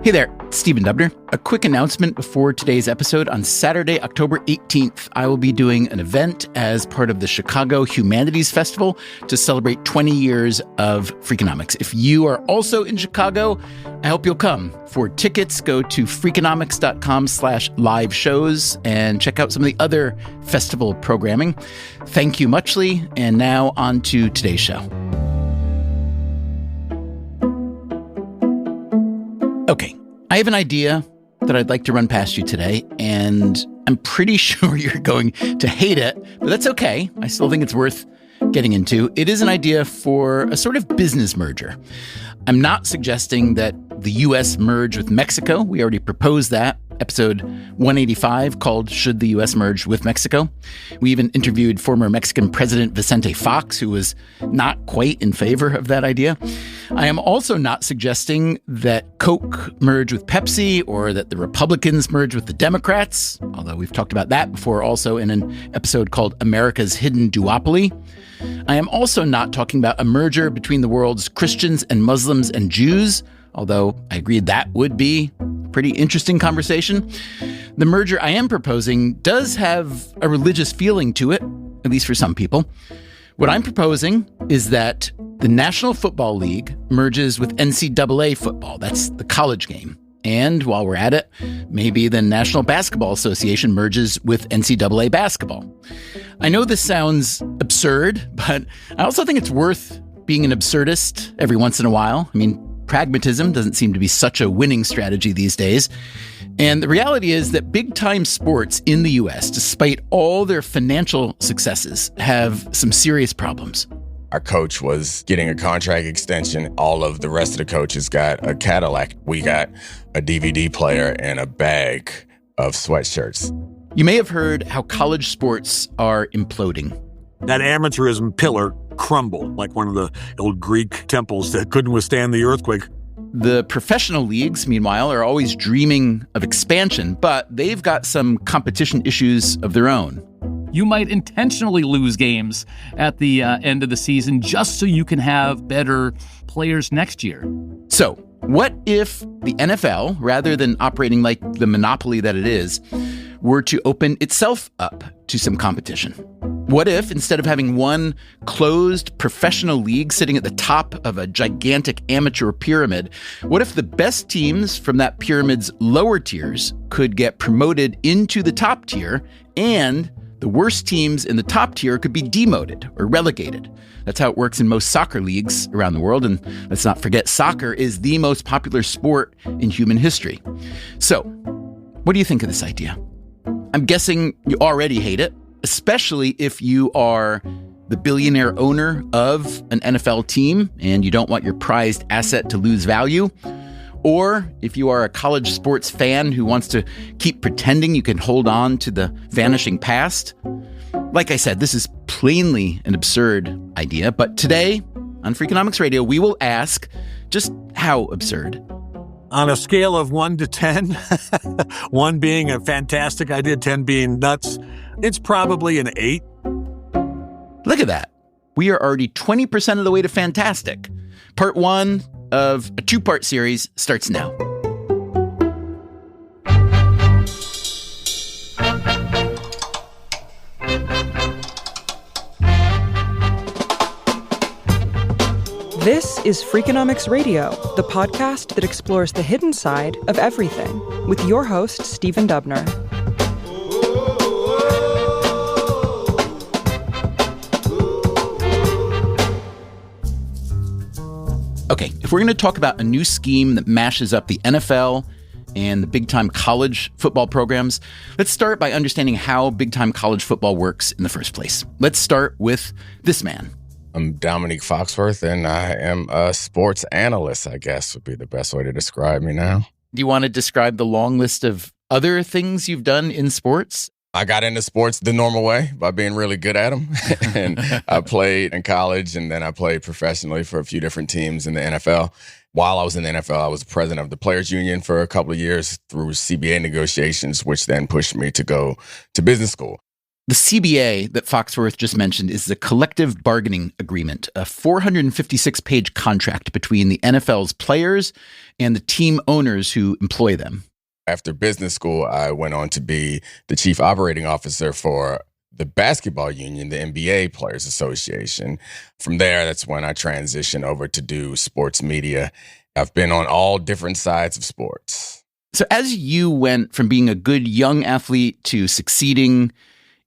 Hey there, Stephen Dubner. A quick announcement before today's episode. On Saturday, October 18th, I will be doing an event as part of the Chicago Humanities Festival to celebrate 20 years of Freakonomics. If you are also in Chicago, I hope you'll come. For tickets, go to freakonomics.com/live shows and check out some of the other festival programming. Thank you muchly. And now on to today's show. Okay, I have an idea that I'd like to run past you today, and I'm pretty sure you're going to hate it, but that's okay. I still think it's worth getting into. It is an idea for a sort of business merger. I'm not suggesting that the U.S. merge with Mexico. We already proposed that. Episode 185 called Should the U.S. Merge with Mexico? We even interviewed former Mexican President Vicente Fox, who was not quite in favor of that idea. I am also not suggesting that Coke merge with Pepsi or that the Republicans merge with the Democrats, although we've talked about that before also in an episode called America's Hidden Duopoly. I am also not talking about a merger between the world's Christians and Muslims and Jews, although I agreed that would be a pretty interesting conversation. The merger I am proposing does have a religious feeling to it, at least for some people. What I'm proposing is that the National Football League merges with NCAA football. That's the college game. And while we're at it, maybe the National Basketball Association merges with NCAA basketball. I know this sounds absurd, but I also think it's worth being an absurdist every once in a while. I mean, pragmatism doesn't seem to be such a winning strategy these days. And the reality is that big-time sports in the U.S., despite all their financial successes, have some serious problems. Our coach was getting a contract extension. All of the rest of the coaches got a Cadillac. We got a DVD player and a bag of sweatshirts. You may have heard how college sports are imploding. That amateurism pillar crumbled like one of the old Greek temples that couldn't withstand the earthquake. The professional leagues, meanwhile, are always dreaming of expansion, but they've got some competition issues of their own. You might intentionally lose games at the end of the season just so you can have better players next year. So, what if the N.F.L., rather than operating like the monopoly that it is, were to open itself up to some competition? What if, instead of having one closed professional league sitting at the top of a gigantic amateur pyramid, what if the best teams from that pyramid's lower tiers could get promoted into the top tier, and the worst teams in the top tier could be demoted or relegated? That's how it works in most soccer leagues around the world. And let's not forget, soccer is the most popular sport in human history. So, what do you think of this idea? I'm guessing you already hate it, especially if you are the billionaire owner of an NFL team and you don't want your prized asset to lose value. Or if you are a college sports fan who wants to keep pretending you can hold on to the vanishing past. Like I said, this is plainly an absurd idea, but today on Freakonomics Radio, we will ask just how absurd. On a scale of 1 to 10, 1 being a fantastic idea, 10 being nuts, it's probably an 8. Look at that. We are already 20% of the way to fantastic. Part 1 of a 2-part series starts now. This is Freakonomics Radio, the podcast that explores the hidden side of everything, with your host, Stephen Dubner. Okay, if we're going to talk about a new scheme that mashes up the N.F.L. and the big-time college football programs, let's start by understanding how big-time college football works in the first place. Let's start with this man. I'm Dominique Foxworth, and I am a sports analyst, I guess would be the best way to describe me now. Do you want to describe the long list of other things you've done in sports? I got into sports the normal way by being really good at them. And I played in college, and then I played professionally for a few different teams in the NFL. While I was in the NFL, I was president of the Players Union for a couple of years through CBA negotiations, which then pushed me to go to business school. The CBA that Foxworth just mentioned is the collective bargaining agreement, a 456-page contract between the NFL's players and the team owners who employ them. After business school, I went on to be the chief operating officer for the basketball union, the NBA Players Association. From there, that's when I transitioned over to do sports media. I've been on all different sides of sports. So as you went from being a good young athlete to succeeding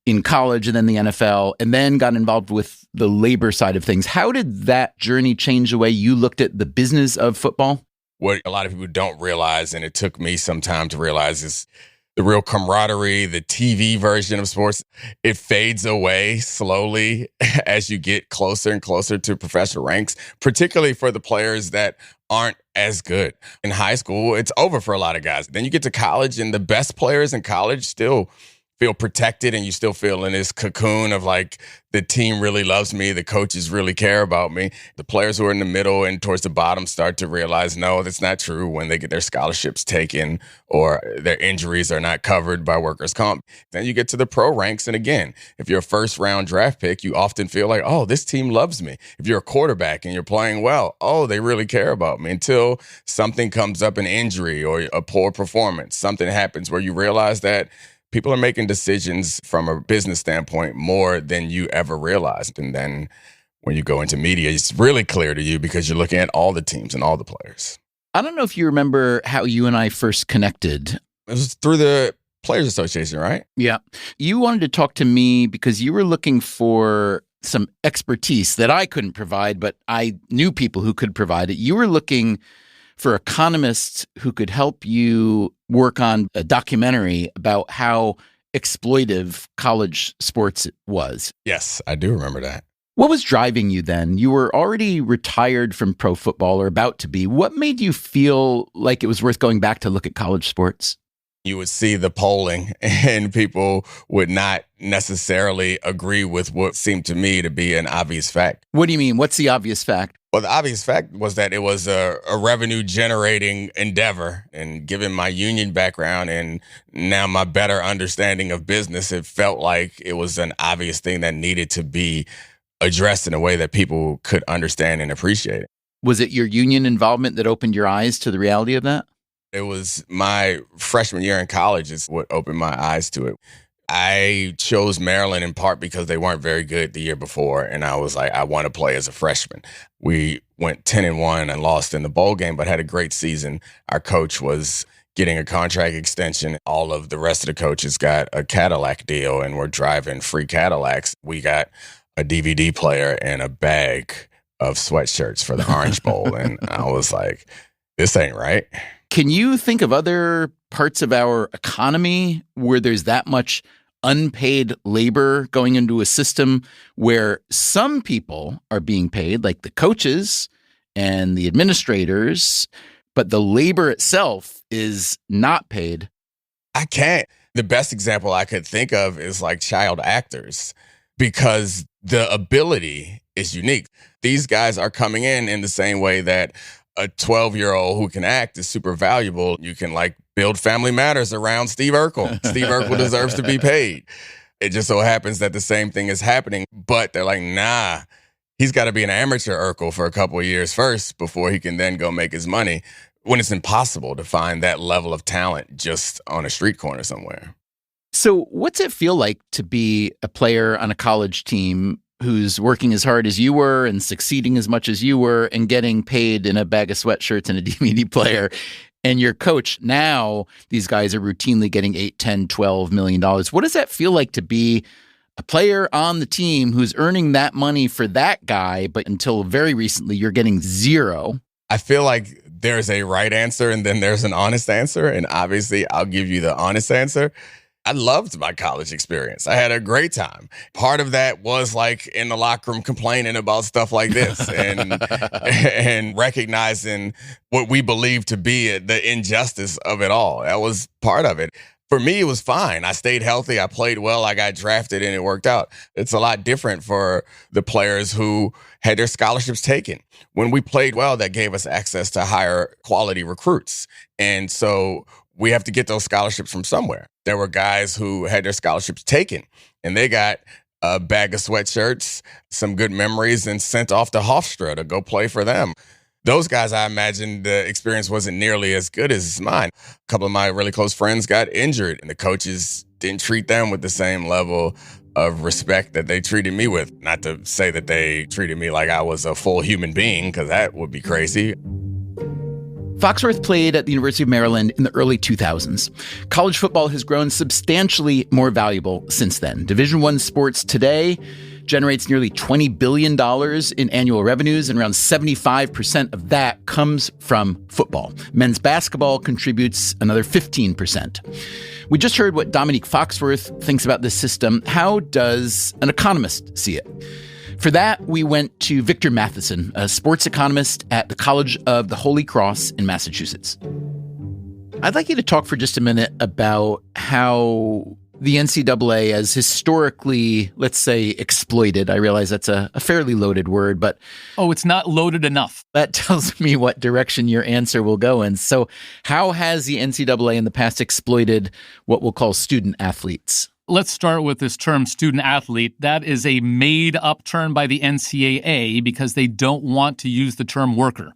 in college and then the NFL, and then got involved with the labor side of things, how did that journey change the way you looked at the business of football? What a lot of people don't realize, and it took me some time to realize, is the real camaraderie, the TV version of sports. It fades away slowly as you get closer and closer to professional ranks, particularly for the players that aren't as good. In high school, it's over for a lot of guys. Then you get to college, and the best players in college still feel protected, and you still feel in this cocoon of like, the team really loves me, the coaches really care about me. The players who are in the middle and towards the bottom start to realize, no, that's not true, when they get their scholarships taken or their injuries are not covered by workers' comp. Then you get to the pro ranks, and again, if you're a first-round draft pick, you often feel like, oh, this team loves me. If you're a quarterback and you're playing well, oh, they really care about me, until something comes up, an injury or a poor performance. Something happens where you realize that people are making decisions from a business standpoint more than you ever realized. And then when you go into media, it's really clear to you because you're looking at all the teams and all the players. I don't know if you remember how you and I first connected. It was through the Players Association, right? Yeah. You wanted to talk to me because you were looking for some expertise that I couldn't provide, but I knew people who could provide it. You were looking for economists who could help you work on a documentary about how exploitive college sports was. Yes, I do remember that. What was driving you then? You were already retired from pro football, or about to be. What made you feel like it was worth going back to look at college sports? You would see the polling, and people would not necessarily agree with what seemed to me to be an obvious fact. What do you mean? What's the obvious fact? Well, the obvious fact was that it was a revenue-generating endeavor. And given my union background and now my better understanding of business, it felt like it was an obvious thing that needed to be addressed in a way that people could understand and appreciate it. Was it your union involvement that opened your eyes to the reality of that? It was my freshman year in college is what opened my eyes to it. I chose Maryland in part because they weren't very good the year before, and I was like, I want to play as a freshman. We went 10-1 and lost in the bowl game, but had a great season. Our coach was getting a contract extension. All of the rest of the coaches got a Cadillac deal, and we're driving free Cadillacs. We got a DVD player and a bag of sweatshirts for the Orange Bowl, and I was like, this ain't right. Can you think of other parts of our economy where there's that much unpaid labor going into a system where some people are being paid, like the coaches and the administrators, but the labor itself is not paid? I can't. The best example I could think of is like child actors, because the ability is unique. These guys are coming in the same way that a 12-year-old who can act is super valuable. You can like build Family Matters around Steve Urkel. Steve Urkel deserves to be paid. It just so happens that the same thing is happening, but they're like, nah, he's got to be an amateur Urkel for a couple of years first before he can then go make his money, when it's impossible to find that level of talent just on a street corner somewhere. So what's it feel like to be a player on a college team who's working as hard as you were and succeeding as much as you were and getting paid in a bag of sweatshirts and a DVD player? And your coach, now these guys are routinely getting $8, $10, $12 million. What does that feel like to be a player on the team who's earning that money for that guy, but until very recently, you're getting zero? I feel like there's a right answer and then there's an honest answer. And obviously, I'll give you the honest answer. I loved my college experience. I had a great time. Part of that was like in the locker room complaining about stuff like this and recognizing what we believe to be the injustice of it all. That was part of it. For me, it was fine. I stayed healthy. I played well. I got drafted and it worked out. It's a lot different for the players who had their scholarships taken. When we played well, that gave us access to higher quality recruits. And so we have to get those scholarships from somewhere. There were guys who had their scholarships taken, and they got a bag of sweatshirts, some good memories, and sent off to Hofstra to go play for them. Those guys, I imagine the experience wasn't nearly as good as mine. A couple of my really close friends got injured, and the coaches didn't treat them with the same level of respect that they treated me with. Not to say that they treated me like I was a full human being, because that would be crazy. Foxworth played at the University of Maryland in the early 2000s. College football has grown substantially more valuable since then. Division I sports today generates nearly $20 billion in annual revenues, and around 75% of that comes from football. Men's basketball contributes another 15%. We just heard what Dominique Foxworth thinks about this system. How does an economist see it? For that, we went to Victor Matheson, a sports economist at the College of the Holy Cross in Massachusetts. I'd like you to talk for just a minute about how the NCAA has historically, let's say, exploited. I realize that's a fairly loaded word, but... Oh, it's not loaded enough. That tells me what direction your answer will go in. So how has the NCAA in the past exploited what we'll call student athletes? Let's start with this term student athlete. That is a made-up term by the NCAA because they don't want to use the term worker.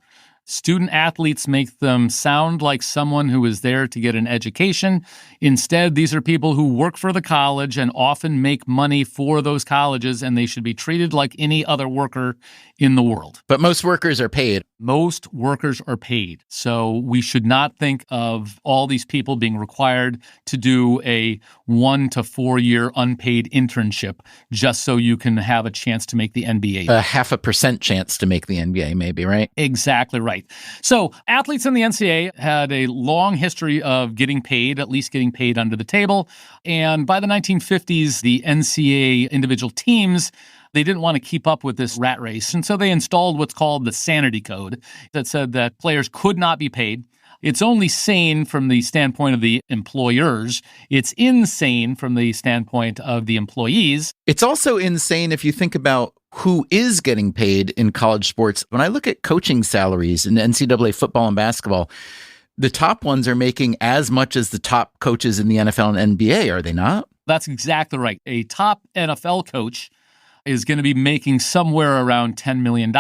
Student athletes make them sound like someone who is there to get an education. Instead, these are people who work for the college and often make money for those colleges, and they should be treated like any other worker in the world. But most workers are paid. Most workers are paid. So we should not think of all these people being required to do a 1 to 4 year unpaid internship just so you can have a chance to make the NBA. A 0.5% chance to make the NBA, maybe, right? Exactly right. So athletes in the NCAA had a long history of getting paid, at least getting paid under the table. And by the 1950s, the NCAA individual teams, they didn't want to keep up with this rat race. And so they installed what's called the sanity code that said that players could not be paid. It's only sane from the standpoint of the employers. It's insane from the standpoint of the employees. It's also insane if you think about who is getting paid in college sports. When I look at coaching salaries in NCAA football and basketball, the top ones are making as much as the top coaches in the NFL and NBA, are they not? That's exactly right. A top NFL coach is going to be making somewhere around $10 million.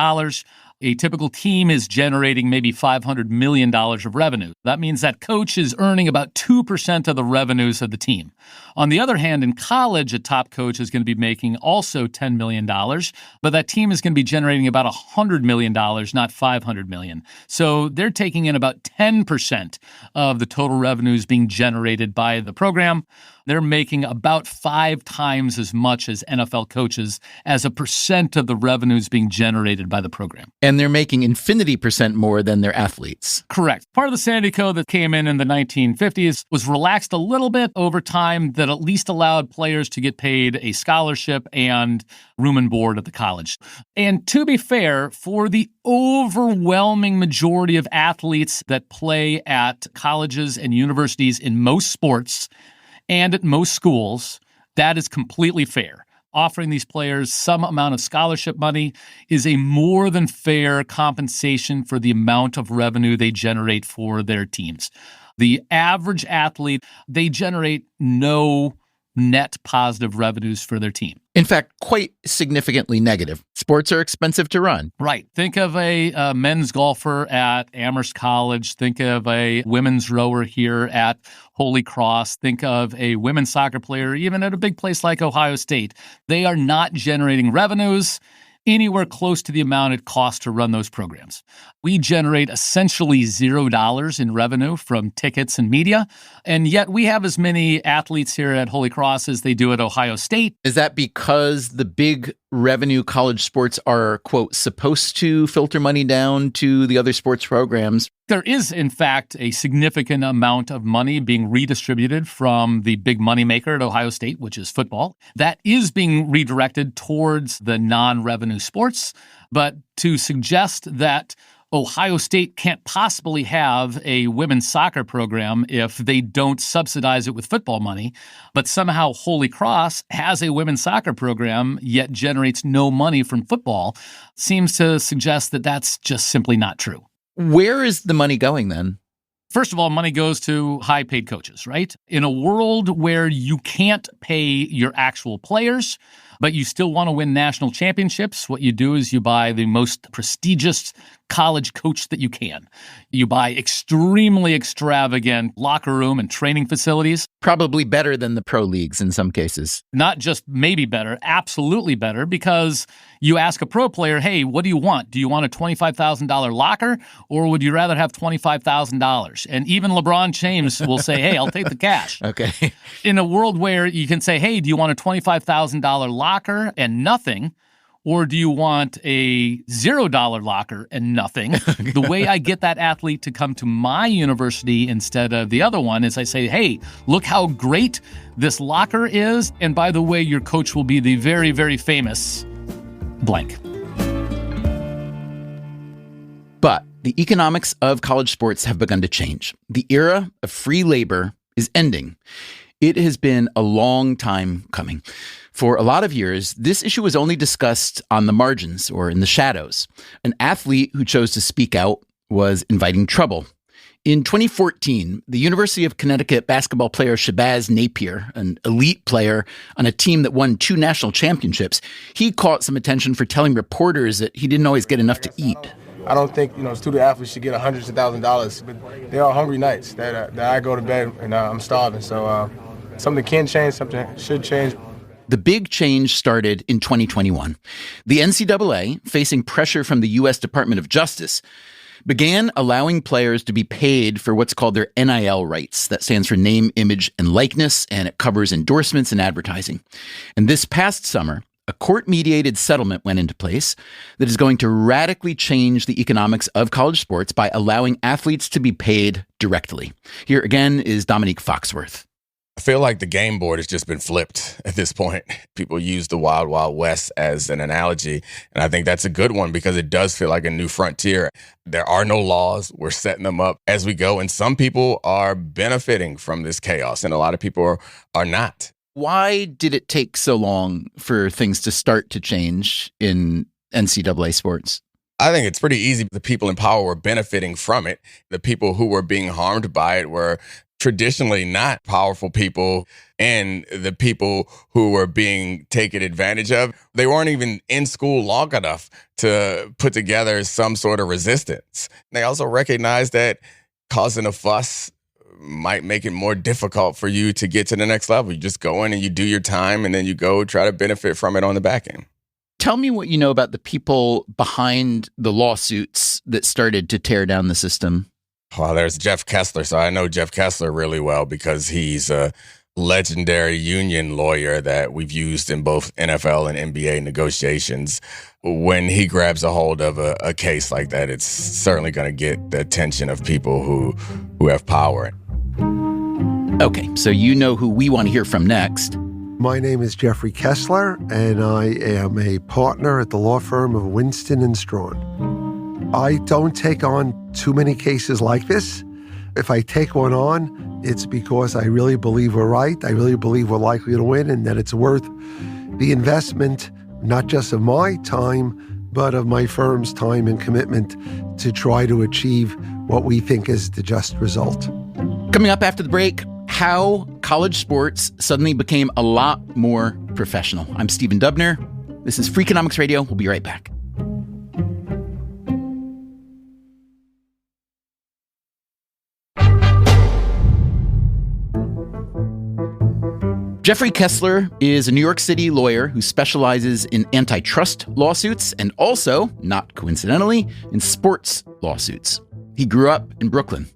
A typical team is generating maybe $500 million of revenue. That means that coach is earning about 2% of the revenues of the team. On the other hand, in college, a top coach is going to be making also $10 million, but that team is going to be generating about $100 million, not $500 million. So they're taking in about 10% of the total revenues being generated by the program. They're making about 5 times as much as NFL coaches as a percent of the revenues being generated by the program. And they're making infinity percent more than their athletes. Correct. Part of the sanity code that came in the 1950s was relaxed a little bit over time that at least allowed players to get paid a scholarship and room and board at the college. And to be fair, for the overwhelming majority of athletes that play at colleges and universities in most sports and at most schools, that is completely fair. Offering these players some amount of scholarship money is a more than fair compensation for the amount of revenue they generate for their teams. The average athlete, they generate no net positive revenues for their team. In fact, quite significantly negative. Sports are expensive to run. Right. Think of a men's golfer at Amherst College. Think of a women's rower here at Holy Cross. Think of a women's soccer player, even at a big place like Ohio State. They are not generating revenues anywhere close to the amount it costs to run those programs. We generate essentially $0 in revenue from tickets and media, and yet we have as many athletes here at Holy Cross as they do at Ohio State. Is that because the big revenue college sports are, quote, supposed to filter money down to the other sports programs? There is, in fact, a significant amount of money being redistributed from the big moneymaker at Ohio State, which is football. That is being redirected towards the non-revenue sports. But to suggest that Ohio State can't possibly have a women's soccer program if they don't subsidize it with football money, but somehow Holy Cross has a women's soccer program yet generates no money from football, seems to suggest that that's just simply not true. Where is the money going then? First of all, money goes to high-paid coaches, right? In a world where you can't pay your actual players, but you still want to win national championships, what you do is you buy the most prestigious college coach that you can. You buy extremely extravagant locker room and training facilities. Probably better than the pro leagues in some cases. Not just maybe better, absolutely better, because you ask a pro player, hey, what do you want? Do you want a $25,000 locker, or would you rather have $25,000? And even LeBron James will say, hey, I'll take the cash. Okay. In a world where you can say, hey, do you want a $25,000 locker and nothing? Or do you want a $0 locker and nothing? The way I get that athlete to come to my university instead of the other one is I say, hey, look how great this locker is. And by the way, your coach will be the very, very famous blank. But the economics of college sports have begun to change. The era of free labor is ending. It has been a long time coming. For a lot of years, this issue was only discussed on the margins or in the shadows. An athlete who chose to speak out was inviting trouble. In 2014, the University of Connecticut basketball player Shabazz Napier, an elite player on a team that won 2 national championships, he caught some attention for telling reporters that he didn't always get enough to eat. I don't think, student athletes should get hundreds of thousands of dollars, but there are hungry nights that I go to bed and I'm starving. So something can change, something should change. The big change started in 2021. The NCAA, facing pressure from the U.S. Department of Justice, began allowing players to be paid for what's called their NIL rights. That stands for name, image, and likeness, and it covers endorsements and advertising. And this past summer, a court-mediated settlement went into place that is going to radically change the economics of college sports by allowing athletes to be paid directly. Here again is Dominique Foxworth. I feel like the game board has just been flipped at this point. People use the Wild Wild West as an analogy, and I think that's a good one because it does feel like a new frontier. There are no laws. We're setting them up as we go, and some people are benefiting from this chaos, and a lot of people are not. Why did it take so long for things to start to change in NCAA sports? I think it's pretty easy. The people in power were benefiting from it. The people who were being harmed by it were traditionally not powerful people, and the people who were being taken advantage of, they weren't even in school long enough to put together some sort of resistance. They also recognized that causing a fuss might make it more difficult for you to get to the next level. You just go in and you do your time, and then you go try to benefit from it on the back end. Tell me what you know about the people behind the lawsuits that started to tear down the system. Well, there's Jeff Kessler. So I know Jeff Kessler really well because he's a legendary union lawyer that we've used in both NFL and NBA negotiations. When he grabs a hold of a case like that, it's certainly going to get the attention of people who have power. Okay, so you know who we want to hear from next. My name is Jeffrey Kessler, and I am a partner at the law firm of Winston & Strawn. I don't take on too many cases like this. If I take one on, it's because I really believe we're right. I really believe we're likely to win and that it's worth the investment, not just of my time, but of my firm's time and commitment to try to achieve what we think is the just result. Coming up after the break, how college sports suddenly became a lot more professional. I'm Stephen Dubner. This is Freakonomics Radio. We'll be right back. Jeffrey Kessler is a New York City lawyer who specializes in antitrust lawsuits and also, not coincidentally, in sports lawsuits. He grew up in Brooklyn.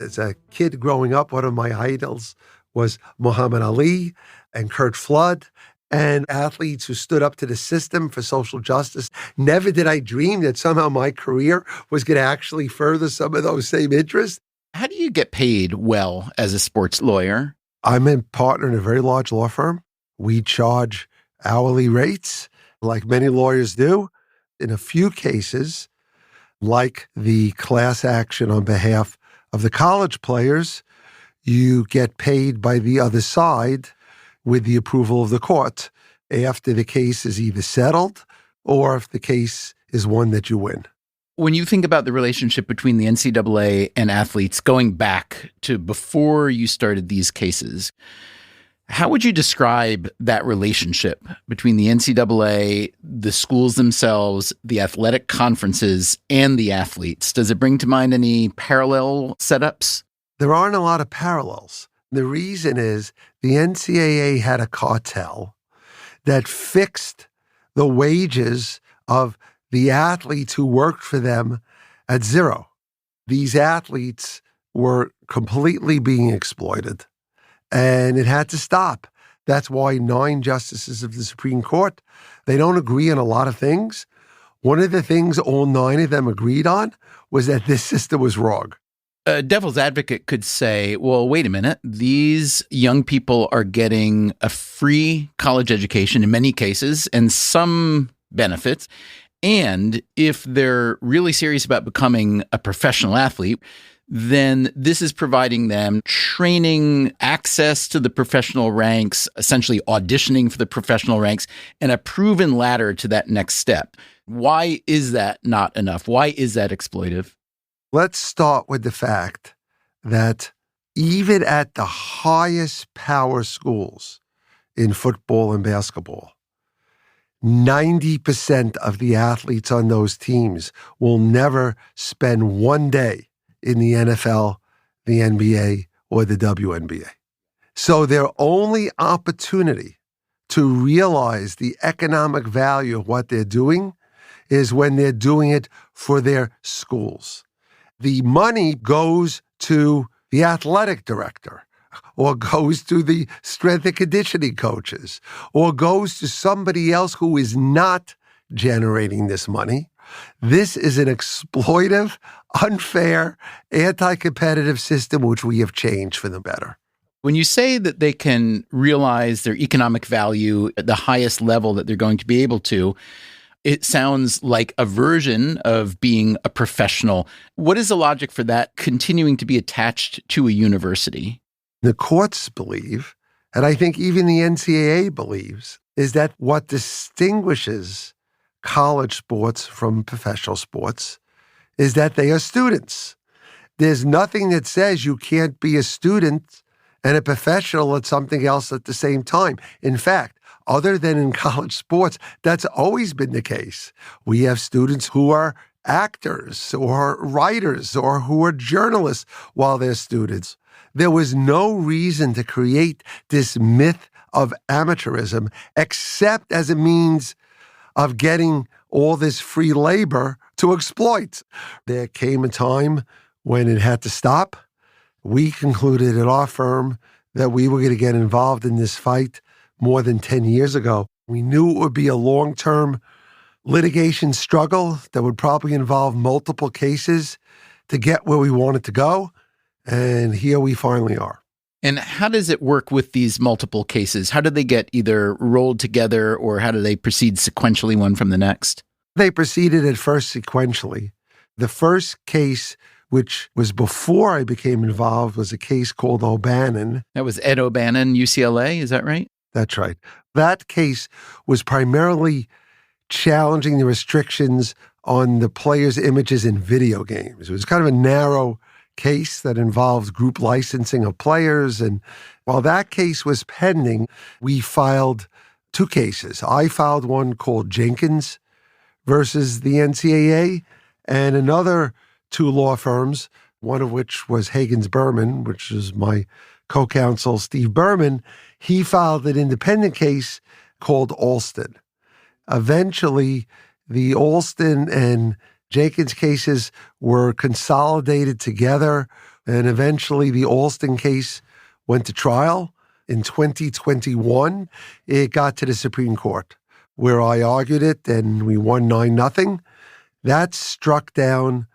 As a kid growing up, one of my idols was Muhammad Ali and Kurt Flood and athletes who stood up to the system for social justice. Never did I dream that somehow my career was going to actually further some of those same interests. How do you get paid well as a sports lawyer? I'm a partner in a very large law firm. We charge hourly rates, like many lawyers do. In a few cases, like the class action on behalf of the college players, you get paid by the other side with the approval of the court after the case is either settled or if the case is one that you win. When you think about the relationship between the NCAA and athletes going back to before you started these cases, how would you describe that relationship between the NCAA, the schools themselves, the athletic conferences, and the athletes? Does it bring to mind any parallel setups? There aren't a lot of parallels. The reason is the NCAA had a cartel that fixed the wages of the athletes who worked for them at zero. These athletes were completely being exploited, and it had to stop. That's why 9 justices of the Supreme Court, they don't agree on a lot of things. One of the things all 9 of them agreed on was that this system was wrong. A devil's advocate could say, well, wait a minute. These young people are getting a free college education in many cases and some benefits. And if they're really serious about becoming a professional athlete, then this is providing them training, access to the professional ranks, essentially auditioning for the professional ranks, and a proven ladder to that next step. Why is that not enough? Why is that exploitive? Let's start with the fact that even at the highest power schools in football and basketball, 90% of the athletes on those teams will never spend one day in the N.F.L., the NBA, or the WNBA. So their only opportunity to realize the economic value of what they're doing is when they're doing it for their schools. The money goes to the athletic director, or goes to the strength and conditioning coaches, or goes to somebody else who is not generating this money. This is an exploitive, unfair, anti-competitive system which we have changed for the better. When you say that they can realize their economic value at the highest level that they're going to be able to, it sounds like a version of being a professional. What is the logic for that continuing to be attached to a university? The courts believe, and I think even the NCAA believes, is that what distinguishes college sports from professional sports is that they are students. There's nothing that says you can't be a student and a professional at something else at the same time. In fact, other than in college sports, that's always been the case. We have students who are actors or writers or who are journalists while they're students. There was no reason to create this myth of amateurism except as a means of getting all this free labor to exploit. There came a time when it had to stop. We concluded at our firm that we were going to get involved in this fight more than 10 years ago. We knew it would be a long-term litigation struggle that would probably involve multiple cases to get where we wanted to go. And here we finally are. And how does it work with these multiple cases? How do they get either rolled together or how do they proceed sequentially one from the next? They proceeded at first sequentially. The first case, which was before I became involved, was a case called O'Bannon. That was Ed O'Bannon, UCLA, is that right? That's right. That case was primarily challenging the restrictions on the players' images in video games. It was kind of a narrow case that involves group licensing of players. And while that case was pending, we filed 2 cases. I filed one called Jenkins versus the NCAA, and another 2 law firms, one of which was Hagens Berman, which is my co-counsel, Steve Berman. He filed an independent case called Alston. Eventually, the Alston and Jenkins cases were consolidated together, and eventually the Alston case went to trial. In 2021, it got to the Supreme Court, where I argued it, and we won 9-0. That struck down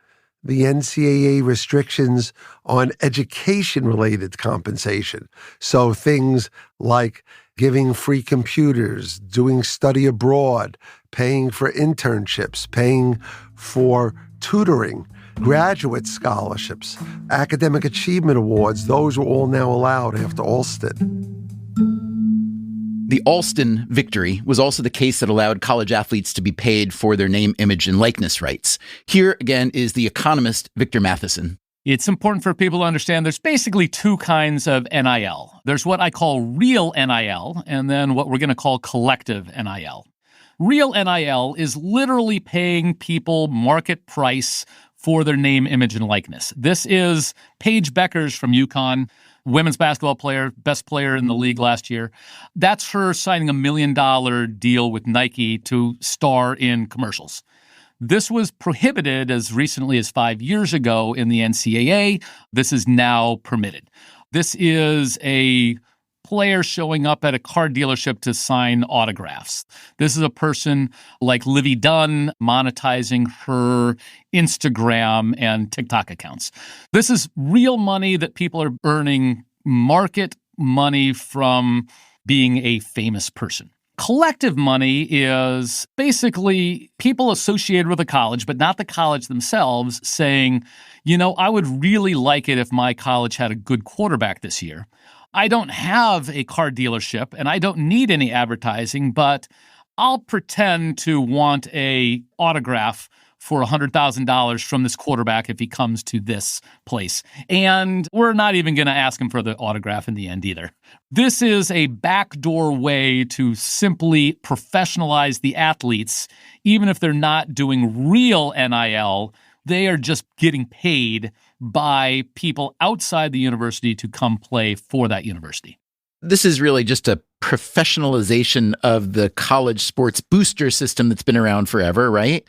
the NCAA restrictions on education-related compensation. So things like giving free computers, doing study abroad, paying for internships, paying for tutoring, graduate scholarships, academic achievement awards, those were all now allowed after Alston. The Alston victory was also the case that allowed college athletes to be paid for their name, image, and likeness rights. Here, again, is the economist Victor Matheson. It's important for people to understand there's basically two kinds of NIL. There's what I call real NIL, and then what we're going to call collective NIL. Real NIL is literally paying people market price for their name, image, and likeness. This is Paige Beckers from UConn, women's basketball player, best player in the league last year. That's her signing $1 million deal with Nike to star in commercials. This was prohibited as recently as 5 years ago in the NCAA. This is now permitted. This is a player showing up at a car dealership to sign autographs. This is a person like Livy Dunn monetizing her Instagram and TikTok accounts. This is real money that people are earning, market money from being a famous person. Collective money is basically people associated with a college, but not the college themselves, saying, I would really like it if my college had a good quarterback this year. I don't have a car dealership and I don't need any advertising, but I'll pretend to want a autograph for $100,000 from this quarterback if he comes to this place. And we're not even going to ask him for the autograph in the end either. This is a backdoor way to simply professionalize the athletes. Even if they're not doing real NIL, they are just getting paid by people outside the university to come play for that university. This is really just a professionalization of the college sports booster system that's been around forever, right?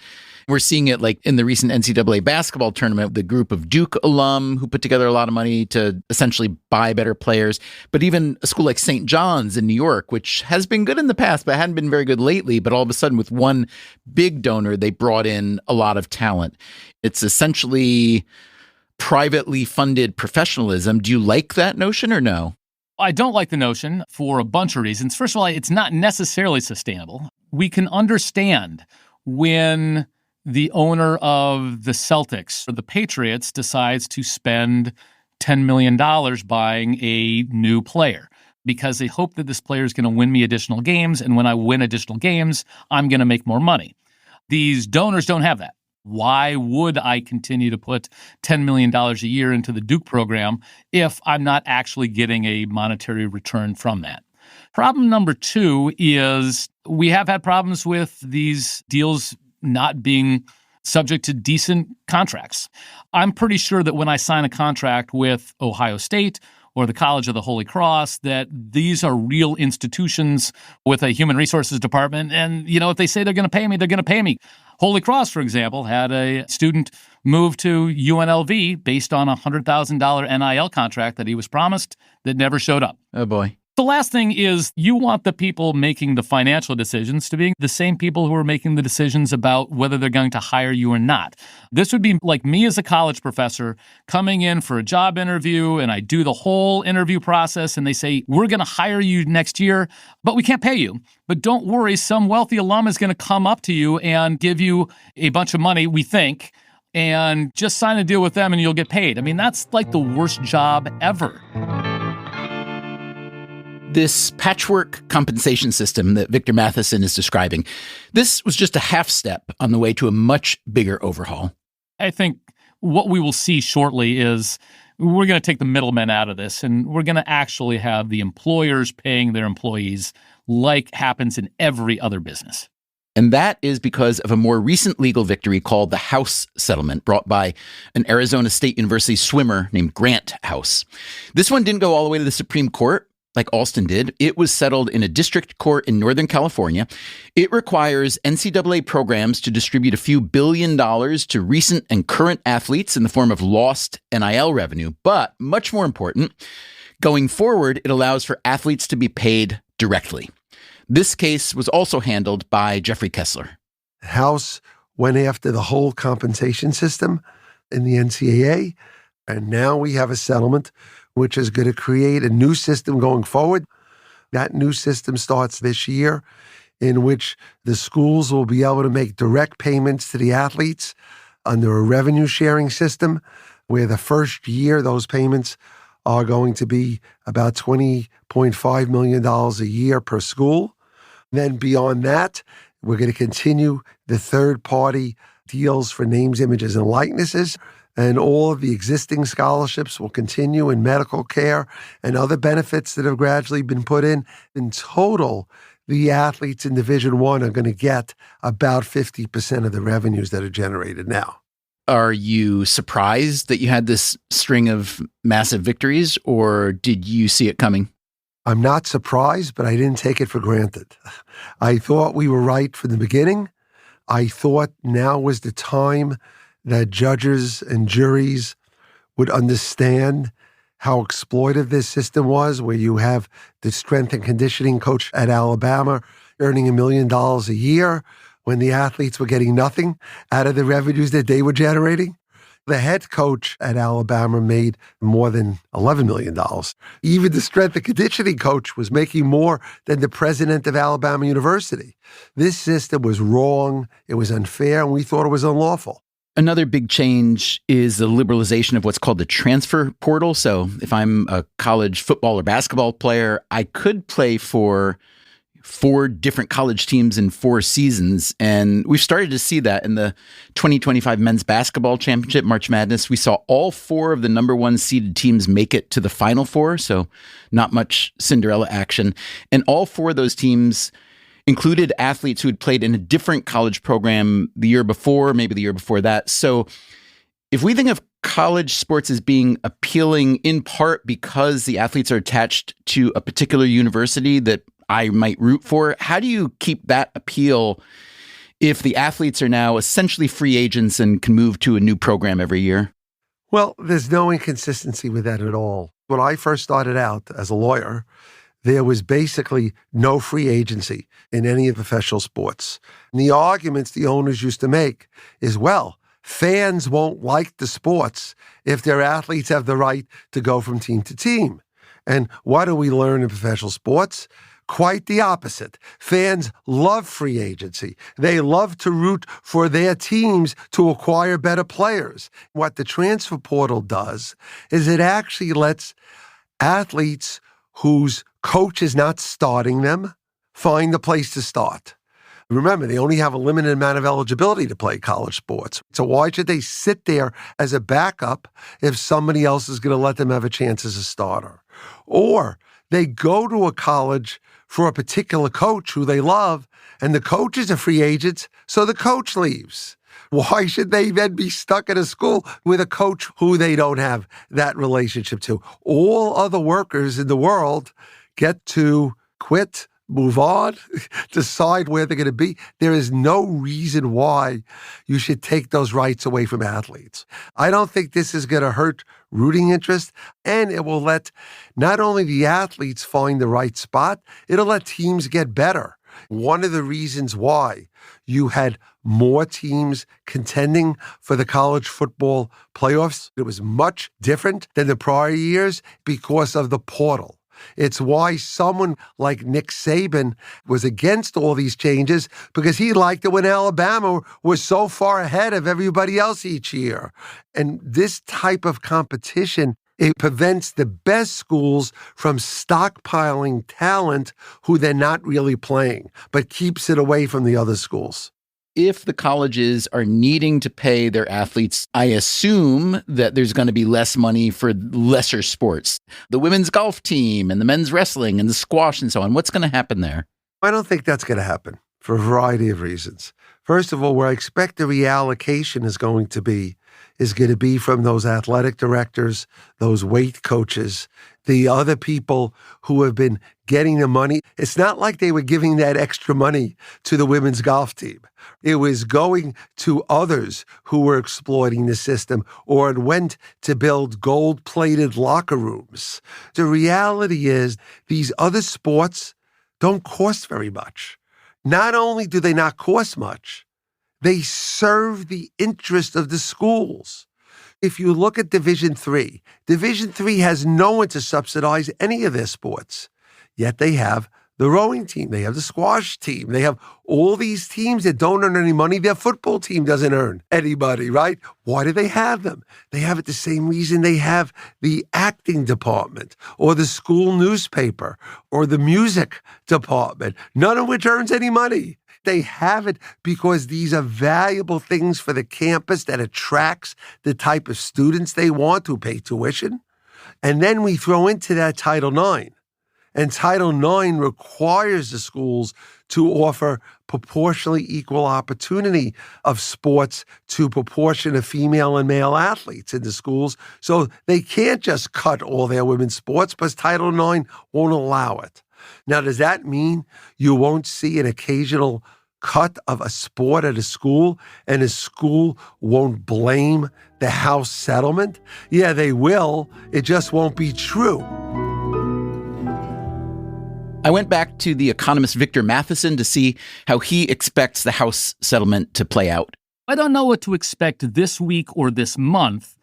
We're seeing it like in the recent NCAA basketball tournament, the group of Duke alum who put together a lot of money to essentially buy better players. But even a school like St. John's in New York, which has been good in the past, but hadn't been very good lately. But all of a sudden, with one big donor, they brought in a lot of talent. It's essentially privately funded professionalism. Do you like that notion or no? I don't like the notion for a bunch of reasons. First of all, it's not necessarily sustainable. We can understand when the owner of the Celtics or the Patriots decides to spend $10 million buying a new player because they hope that this player is going to win me additional games. And when I win additional games, I'm going to make more money. These donors don't have that. Why would I continue to put $10 million a year into the Duke program if I'm not actually getting a monetary return from that? Problem number two is we have had problems with these deals not being subject to decent contracts. I'm pretty sure that when I sign a contract with Ohio State or the College of the Holy Cross, that these are real institutions with a human resources department. And, if they say they're going to pay me, they're going to pay me. Holy Cross, for example, had a student move to UNLV based on a $100,000 NIL contract that he was promised that never showed up. Oh, boy. The last thing is you want the people making the financial decisions to be the same people who are making the decisions about whether they're going to hire you or not. This would be like me as a college professor coming in for a job interview, and I do the whole interview process, and they say, we're going to hire you next year, but we can't pay you. But don't worry, some wealthy alum is going to come up to you and give you a bunch of money, we think, and just sign a deal with them and you'll get paid. I mean, that's like the worst job ever. This patchwork compensation system that Victor Matheson is describing, this was just a half step on the way to a much bigger overhaul. I think what we will see shortly is we're going to take the middlemen out of this, and we're going to actually have the employers paying their employees like happens in every other business. And that is because of a more recent legal victory called the House Settlement, brought by an Arizona State University swimmer named Grant House. This one didn't go all the way to the Supreme Court, like Alston did. It was settled in a district court in Northern California. It requires NCAA programs to distribute a few $1 billion to recent and current athletes in the form of lost NIL revenue. But much more important, going forward, it allows for athletes to be paid directly. This case was also handled by Jeffrey Kessler. House went after the whole compensation system in the NCAA, and now we have a settlement which is going to create a new system going forward. That new system starts this year, in which the schools will be able to make direct payments to the athletes under a revenue sharing system, where the first year those payments are going to be about $20.5 million a year per school. Then beyond that, we're going to continue the third-party deals for names, images, and likenesses. And all of the existing scholarships will continue in medical care and other benefits that have gradually been put in. In total, the athletes in Division I are going to get about 50% of the revenues that are generated now. Are you surprised that you had this string of massive victories, or did you see it coming? I'm not surprised, but I didn't take it for granted. I thought we were right from the beginning. I thought now was the time that judges and juries would understand how exploitive this system was, where you have the strength and conditioning coach at Alabama earning $1 million a year when the athletes were getting nothing out of the revenues that they were generating. The head coach at Alabama made more than $11 million. Even the strength and conditioning coach was making more than the president of Alabama University. This system was wrong, it was unfair, and we thought it was unlawful. Another big change is the liberalization of what's called the transfer portal. So if I'm a college football or basketball player, I could play for 4 different college teams in 4 seasons. And we've started to see that in the 2025 men's basketball championship, March Madness. We saw all 4 of the number 1 seeded teams make it to the Final Four. So not much Cinderella action. And all 4 of those teams included athletes who had played in a different college program the year before, maybe the year before that. So if we think of college sports as being appealing in part because the athletes are attached to a particular university that I might root for, how do you keep that appeal if the athletes are now essentially free agents and can move to a new program every year? Well, there's no inconsistency with that at all. When I first started out as a lawyer, there was basically no free agency in any of professional sports. And the arguments the owners used to make is, well, fans won't like the sports if their athletes have the right to go from team to team. And what do we learn in professional sports? Quite the opposite. Fans love free agency. They love to root for their teams to acquire better players. What the transfer portal does is it actually lets athletes whose coach is not starting them find a place to start. Remember, they only have a limited amount of eligibility to play college sports. So why should they sit there as a backup if somebody else is going to let them have a chance as a starter? Or they go to a college for a particular coach who they love, and the coach is a free agent, so the coach leaves. Why should they then be stuck at a school with a coach who they don't have that relationship to? All other workers in the world get to quit, move on, decide where they're going to be. There is no reason why you should take those rights away from athletes. I don't think this is going to hurt rooting interest, and it will let not only the athletes find the right spot, it'll let teams get better. One of the reasons why you had more teams contending for the college football playoffs, it was much different than the prior years because of the portal. It's why someone like Nick Saban was against all these changes, because he liked it when Alabama was so far ahead of everybody else each year. And this type of competition, it prevents the best schools from stockpiling talent who they're not really playing, but keeps it away from the other schools. If the colleges are needing to pay their athletes, I assume that there's going to be less money for lesser sports. The women's golf team and the men's wrestling and the squash and so on. What's going to happen there? I don't think that's going to happen for a variety of reasons. First of all, where I expect the reallocation is going to be from those athletic directors, those weight coaches, the other people who have been getting the money. It's not like they were giving that extra money to the women's golf team. It was going to others who were exploiting the system, or it went to build gold-plated locker rooms. The reality is these other sports don't cost very much. Not only do they not cost much, they serve the interest of the schools. If you look at Division III has no one to subsidize any of their sports, yet they have the rowing team. They have the squash team. They have all these teams that don't earn any money. Their football team doesn't earn anybody, right? Why do they have them? They have it the same reason they have the acting department or the school newspaper or the music department, none of which earns any money. They have it because these are valuable things for the campus that attracts the type of students they want to pay tuition. And then we throw into that Title IX. And Title IX requires the schools to offer proportionally equal opportunity of sports to proportion of female and male athletes in the schools. So they can't just cut all their women's sports because Title IX won't allow it. Now, does that mean you won't see an occasional cut of a sport at a school and a school won't blame the House settlement? Yeah, they will. It just won't be true. I went back to the economist Victor Matheson to see how he expects the House settlement to play out. I don't know what to expect this week or this month.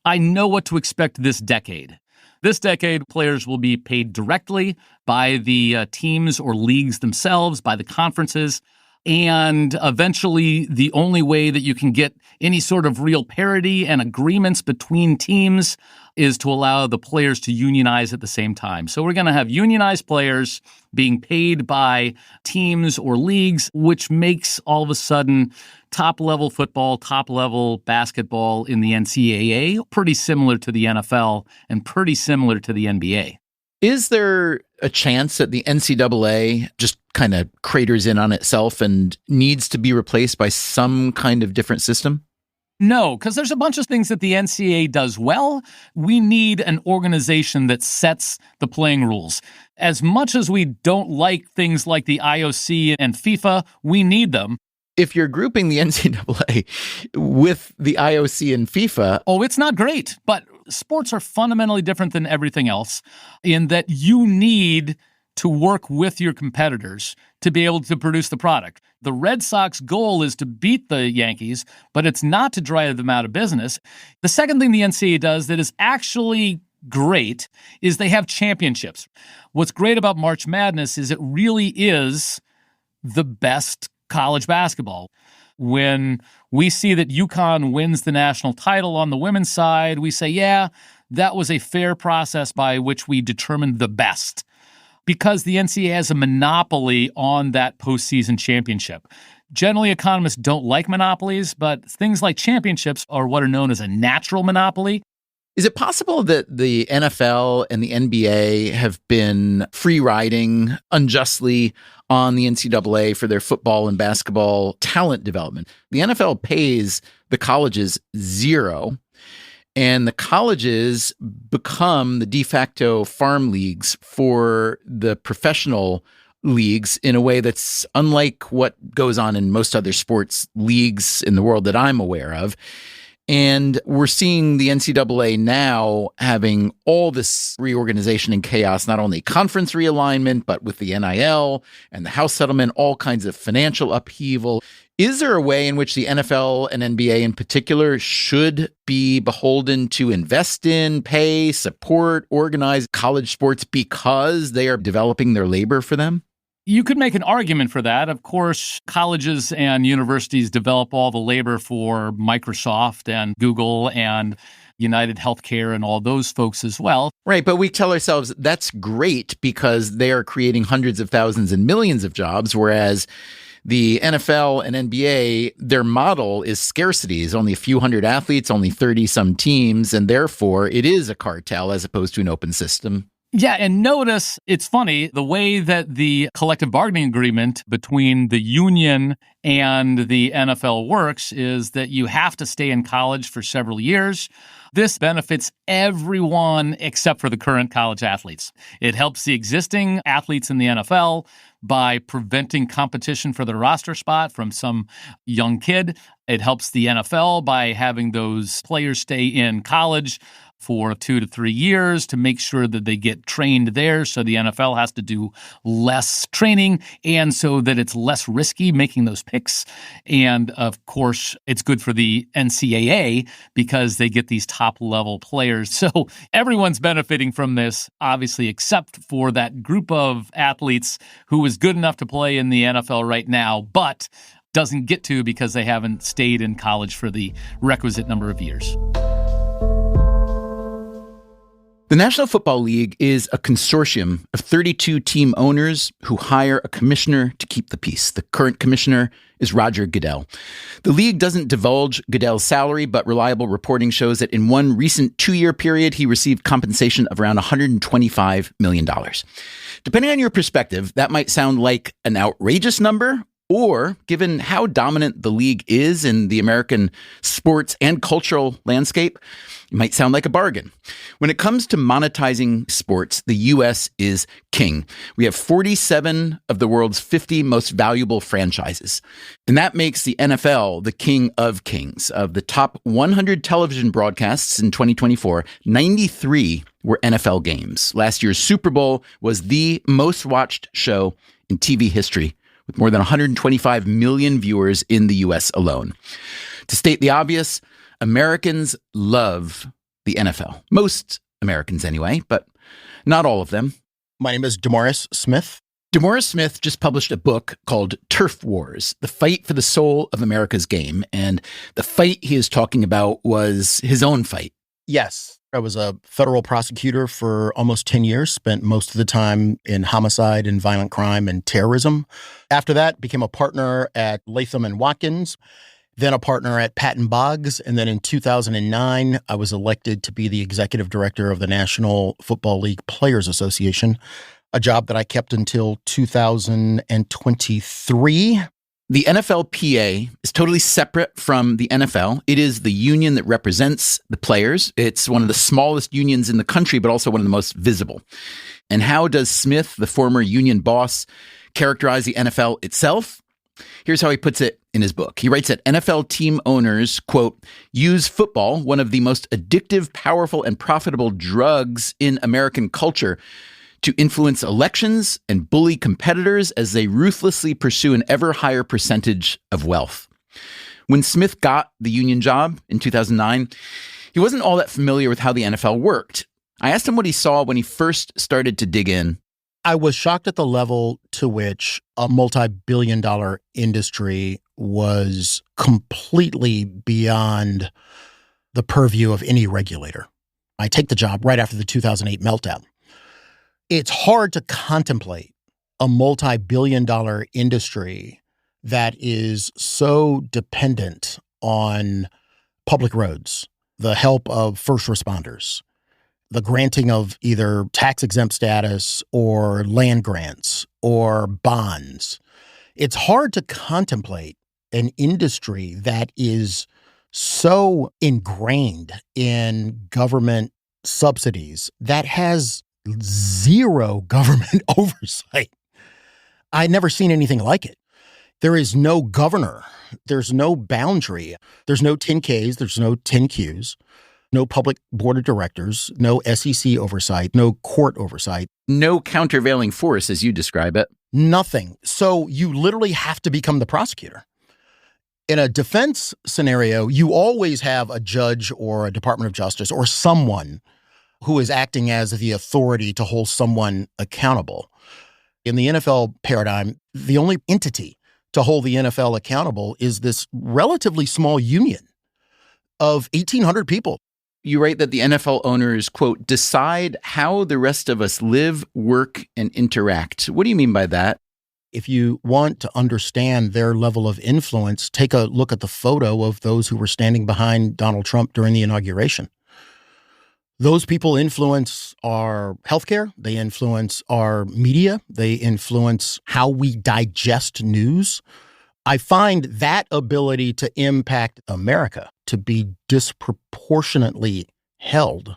I know what to expect this decade. This decade, players will be paid directly by the teams or leagues themselves, by the conferences. And eventually, the only way that you can get any sort of real parity and agreements between teams is to allow the players to unionize at the same time. So we're going to have unionized players being paid by teams or leagues, which makes all of a sudden top-level football, top-level basketball in the NCAA pretty similar to the NFL and pretty similar to the NBA. Is there a chance that the NCAA just kind of craters in on itself and needs to be replaced by some kind of different system? No, because there's a bunch of things that the NCAA does well. We need an organization that sets the playing rules. As much as we don't like things like the IOC and FIFA, we need them. If you're grouping the NCAA with the IOC and FIFA... Oh, it's not great, but sports are fundamentally different than everything else in that you need to work with your competitors to be able to produce the product. The Red Sox goal is to beat the Yankees, but it's not to drive them out of business. The second thing the NCAA does that is actually great is they have championships. What's great about March Madness is it really is the best college basketball. When we see that UConn wins the national title on the women's side, we say, yeah, that was a fair process by which we determined the best. Because the NCAA has a monopoly on that postseason championship. Generally, economists don't like monopolies, but things like championships are what are known as a natural monopoly. Is it possible that the NFL and the NBA have been free riding unjustly on the NCAA for their football and basketball talent development? The NFL pays the colleges $0, and the colleges become the de facto farm leagues for the professional leagues in a way that's unlike what goes on in most other sports leagues in the world that I'm aware of. And we're seeing the NCAA now having all this reorganization and chaos, not only conference realignment, but with the NIL and the House settlement, all kinds of financial upheaval. Is there a way in which the NFL and NBA in particular should be beholden to invest in, pay, support, organize college sports because they are developing their labor for them? You could make an argument for that. Of course, colleges and universities develop all the labor for Microsoft and Google and United Healthcare and all those folks as well. Right, but we tell ourselves that's great because they are creating hundreds of thousands and millions of jobs, whereas the NFL and NBA, their model is scarcity, is only a few hundred athletes, only 30-some teams, and therefore it is a cartel as opposed to an open system. Yeah, and notice, it's funny, the way that the collective bargaining agreement between the union and the NFL works is that you have to stay in college for several years. This benefits everyone except for the current college athletes. It helps the existing athletes in the NFL by preventing competition for the roster spot from some young kid. It helps the NFL by having those players stay in college for 2 to 3 years to make sure that they get trained there. So the NFL has to do less training and so that it's less risky making those picks. And of course, it's good for the NCAA because they get these top level players. So everyone's benefiting from this, obviously, except for that group of athletes who is good enough to play in the NFL right now, but doesn't get to because they haven't stayed in college for the requisite number of years. The National Football League is a consortium of 32 team owners who hire a commissioner to keep the peace. The current commissioner is Roger Goodell. The league doesn't divulge Goodell's salary, but reliable reporting shows that in one recent 2-year period, he received compensation of around $125 million. Depending on your perspective, that might sound like an outrageous number, or, given how dominant the league is in the American sports and cultural landscape, it might sound like a bargain. When it comes to monetizing sports, the U.S. is king. We have 47 of the world's 50 most valuable franchises. And that makes the N.F.L. the king of kings. Of the top 100 television broadcasts in 2024, 93 were NFL games. Last year's Super Bowl was the most watched show in TV history, with more than 125 million viewers in the U.S. alone. To state the obvious, Americans love the NFL. Most Americans anyway, but not all of them. My name is DeMaurice Smith. DeMaurice Smith just published a book called Turf Wars, The Fight for the Soul of America's Game. And the fight he is talking about was his own fight. Yes. I was a federal prosecutor for almost 10 years, spent most of the time in homicide and violent crime and terrorism. After that, became a partner at Latham & Watkins, then a partner at Patton Boggs. And then in 2009, I was elected to be the executive director of the National Football League Players Association, a job that I kept until 2023. The NFLPA is totally separate from the NFL. It is the union that represents the players. It's one of the smallest unions in the country, but also one of the most visible. And how does Smith, the former union boss, characterize the NFL itself? Here's how he puts it in his book. He writes that NFL team owners, quote, use football, one of the most addictive, powerful, and profitable drugs in American culture, to influence elections and bully competitors as they ruthlessly pursue an ever higher percentage of wealth. When Smith got the union job in 2009, he wasn't all that familiar with how the NFL worked. I asked him what he saw when he first started to dig in. I was shocked at the level to which a multi-billion-dollar industry was completely beyond the purview of any regulator. I take the job right after the 2008 meltdown. It's hard to contemplate a multi-billion-dollar industry that is so dependent on public roads, the help of first responders, the granting of either tax-exempt status or land grants or bonds. It's hard to contemplate an industry that is so ingrained in government subsidies that has zero government oversight. I'd never seen anything like it. There is no governor. There's no boundary. There's no 10Ks. There's no 10Qs. No public board of directors. No SEC oversight. No court oversight. No countervailing force, as you describe it. Nothing. So you literally have to become the prosecutor. In a defense scenario, you always have a judge or a Department of Justice or someone who is acting as the authority to hold someone accountable. In the NFL paradigm, the only entity to hold the NFL accountable is this relatively small union of 1,800 people. You write that the NFL owners, quote, decide how the rest of us live, work, and interact. What do you mean by that? If you want to understand their level of influence, take a look at the photo of those who were standing behind Donald Trump during the inauguration. Those people influence our healthcare. They influence our media. They influence how we digest news. I find that ability to impact America to be disproportionately held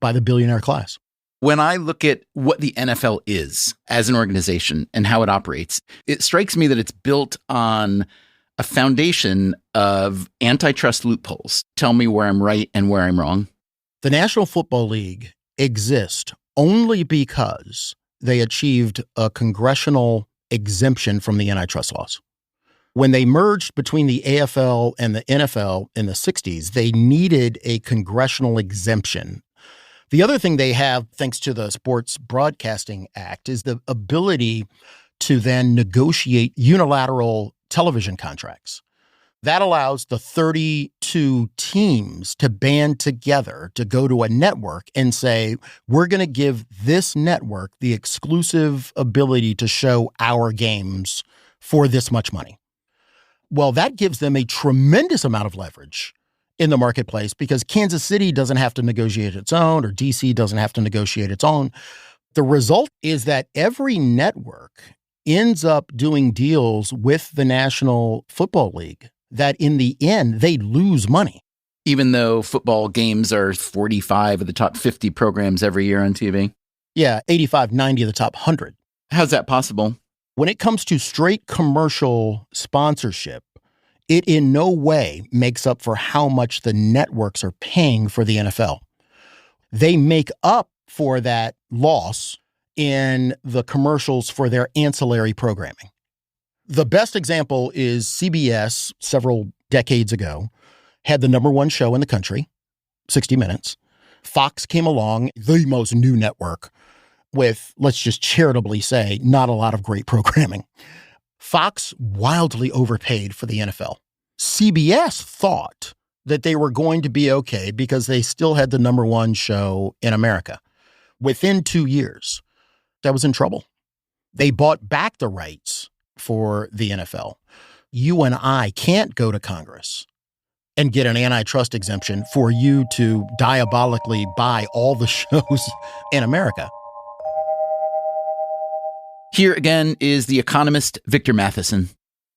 by the billionaire class. When I look at what the NFL is as an organization and how it operates, it strikes me that it's built on a foundation of antitrust loopholes. Tell me where I'm right and where I'm wrong. The National Football League exists only because they achieved a congressional exemption from the antitrust laws. When they merged between the AFL and the NFL in the 60s, they needed a congressional exemption. The other thing they have, thanks to the Sports Broadcasting Act, is the ability to then negotiate unilateral television contracts. That allows the 32 teams to band together to go to a network and say, we're going to give this network the exclusive ability to show our games for this much money. Well, that gives them a tremendous amount of leverage in the marketplace because Kansas City doesn't have to negotiate its own, or DC doesn't have to negotiate its own. The result is that every network ends up doing deals with the National Football League that in the end, they lose money. Even though football games are 45 of the top 50 programs every year on TV? Yeah, 85, 90 of the top 100. How's that possible? When it comes to straight commercial sponsorship, it in no way makes up for how much the networks are paying for the NFL. They make up for that loss in the commercials for their ancillary programming. The best example is CBS several decades ago had the number one show in the country, 60 Minutes. Fox came along, the most new network, with, let's just charitably say, not a lot of great programming. Fox wildly overpaid for the NFL. CBS thought that they were going to be okay because they still had the number one show in America. Within 2 years, that was in trouble. They bought back the rights for the NFL. You and I can't go to Congress and get an antitrust exemption for you to diabolically buy all the shows in America. Here again is the economist Victor Matheson.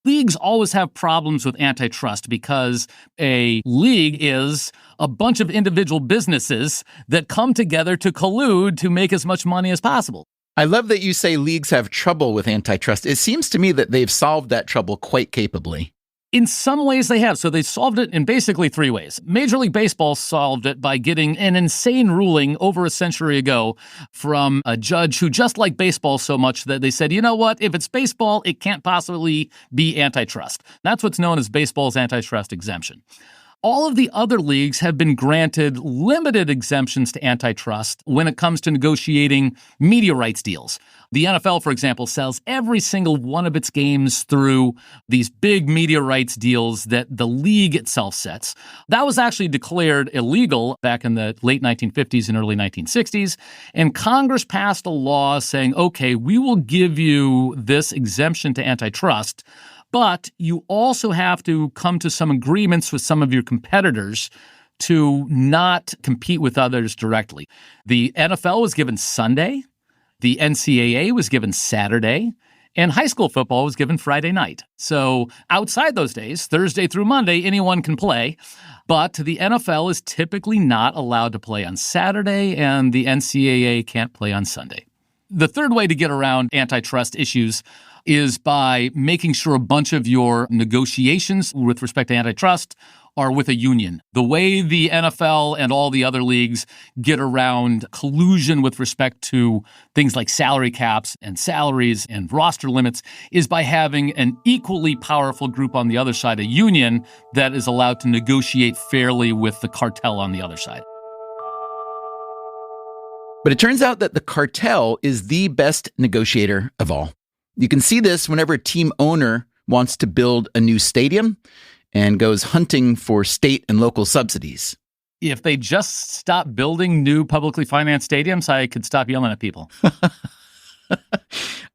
Leagues always have problems with antitrust because a league is a bunch of individual businesses that come together to collude to make as much money as possible. I love that you say leagues have trouble with antitrust. It seems to me that they've solved that trouble quite capably. In some ways they have. So they solved it in basically 3 ways. Major League Baseball solved it by getting an insane ruling over a century ago from a judge who just liked baseball so much that they said, you know what, if it's baseball, it can't possibly be antitrust. That's what's known as baseball's antitrust exemption. All of the other leagues have been granted limited exemptions to antitrust when it comes to negotiating media rights deals. The NFL, for example, sells every single one of its games through these big media rights deals that the league itself sets. That was actually declared illegal back in the late 1950s and early 1960s. And Congress passed a law saying, okay, we will give you this exemption to antitrust, but you also have to come to some agreements with some of your competitors to not compete with others directly. The NFL was given Sunday, the NCAA was given Saturday, and high school football was given Friday night. So outside those days, Thursday through Monday, anyone can play, but the NFL is typically not allowed to play on Saturday, and the NCAA can't play on Sunday. The third way to get around antitrust issues is by making sure a bunch of your negotiations with respect to antitrust are with a union. The way the NFL and all the other leagues get around collusion with respect to things like salary caps and salaries and roster limits is by having an equally powerful group on the other side, a union that is allowed to negotiate fairly with the cartel on the other side. But it turns out that the cartel is the best negotiator of all. You can see this whenever a team owner wants to build a new stadium and goes hunting for state and local subsidies. If they just stop building new publicly financed stadiums, I could stop yelling at people.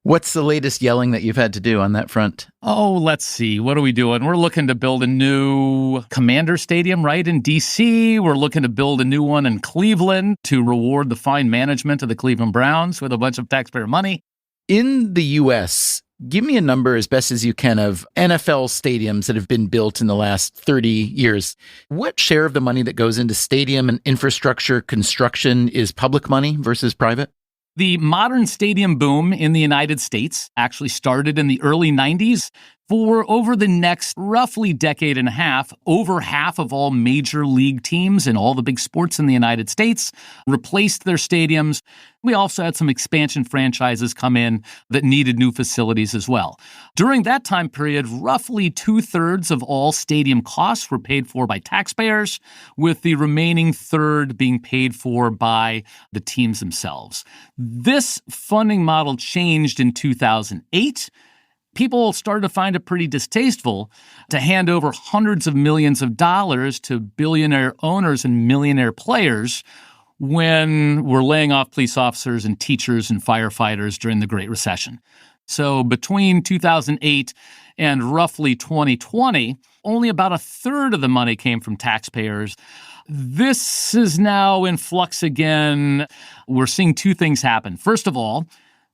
What's the latest yelling that you've had to do on that front? Oh, let's see. What are we doing? We're looking to build a new Commander Stadium, right, in D.C. We're looking to build a new one in Cleveland to reward the fine management of the Cleveland Browns with a bunch of taxpayer money. In the U.S., give me a number as best as you can of NFL stadiums that have been built in the last 30 years. What share of the money that goes into stadium and infrastructure construction is public money versus private? The modern stadium boom in the United States actually started in the early 90s. For over the next roughly decade and a half, over half of all major league teams in all the big sports in the United States replaced their stadiums. We also had some expansion franchises come in that needed new facilities as well. During that time period, roughly 2/3 of all stadium costs were paid for by taxpayers, with the remaining third being paid for by the teams themselves. This funding model changed in 2008. People started to find it pretty distasteful to hand over hundreds of millions of dollars to billionaire owners and millionaire players when we're laying off police officers and teachers and firefighters during the Great Recession. So between 2008 and roughly 2020, only about 1/3 of the money came from taxpayers. This is now in flux again. We're seeing two things happen. First of all,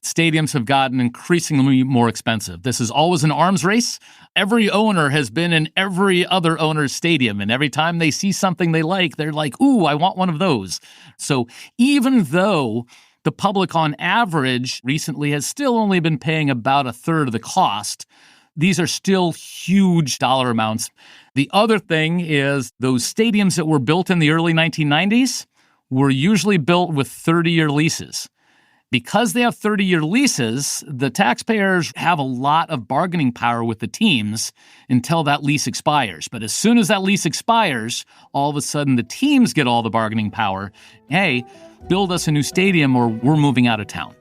stadiums have gotten increasingly more expensive. This is always an arms race. Every owner has been in every other owner's stadium, and every time they see something they like, they're like, ooh, I want one of those. So even though the public on average recently has still only been paying about 1/3 of the cost, these are still huge dollar amounts. The other thing is those stadiums that were built in the early 1990s were usually built with 30-year leases. Because they have 30-year leases, the taxpayers have a lot of bargaining power with the teams until that lease expires. But as soon as that lease expires, all of a sudden the teams get all the bargaining power. Hey, build us a new stadium or we're moving out of town.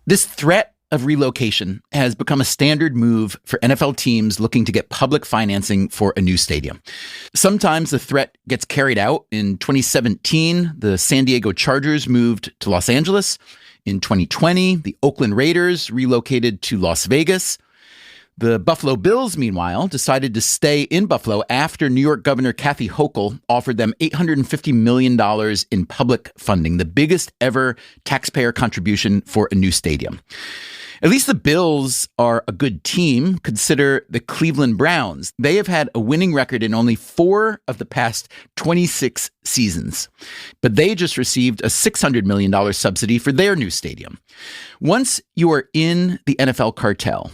This threat of relocation has become a standard move for NFL teams looking to get public financing for a new stadium. Sometimes the threat gets carried out. In 2017, the San Diego Chargers moved to Los Angeles. In 2020, the Oakland Raiders relocated to Las Vegas. The Buffalo Bills, meanwhile, decided to stay in Buffalo after New York Governor Kathy Hochul offered them $850 million in public funding, the biggest ever taxpayer contribution for a new stadium. At least the Bills are a good team. Consider the Cleveland Browns. They have had a winning record in only 4 of the past 26 seasons. But they just received a $600 million subsidy for their new stadium. Once you are in the NFL cartel,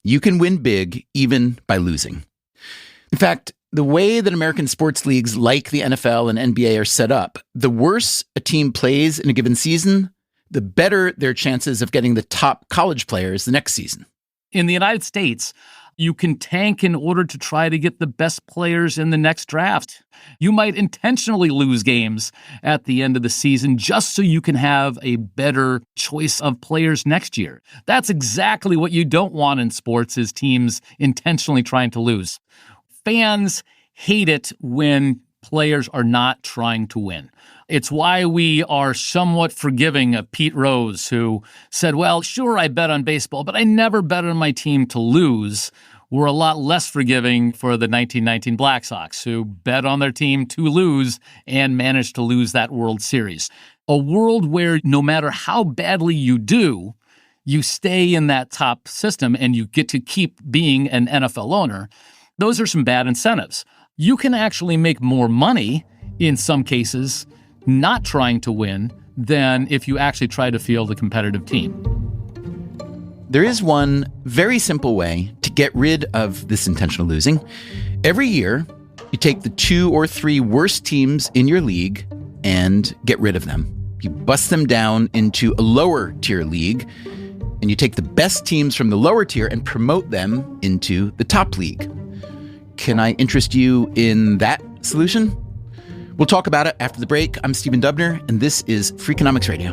you can win big even by losing. In fact, the way that American sports leagues like the NFL and NBA are set up, the worse a team plays in a given season, the better their chances of getting the top college players the next season. In the United States, you can tank in order to try to get the best players in the next draft. You might intentionally lose games at the end of the season just so you can have a better choice of players next year. That's exactly what you don't want in sports, is teams intentionally trying to lose. Fans hate it when players are not trying to win. It's why we are somewhat forgiving of Pete Rose, who said, well, sure, I bet on baseball, but I never bet on my team to lose. We're a lot less forgiving for the 1919 Black Sox, who bet on their team to lose and managed to lose that World Series. A world where no matter how badly you do, you stay in that top system and you get to keep being an NFL owner. Those are some bad incentives. You can actually make more money in some cases not trying to win than if you actually try to field a competitive team. There is one very simple way to get rid of this intentional losing. Every year, you take the 2 or 3 worst teams in your league and get rid of them. You bust them down into a lower tier league, and you take the best teams from the lower tier and promote them into the top league. Can I interest you in that solution? We'll talk about it after the break. I'm Stephen Dubner, and this is Freakonomics Radio.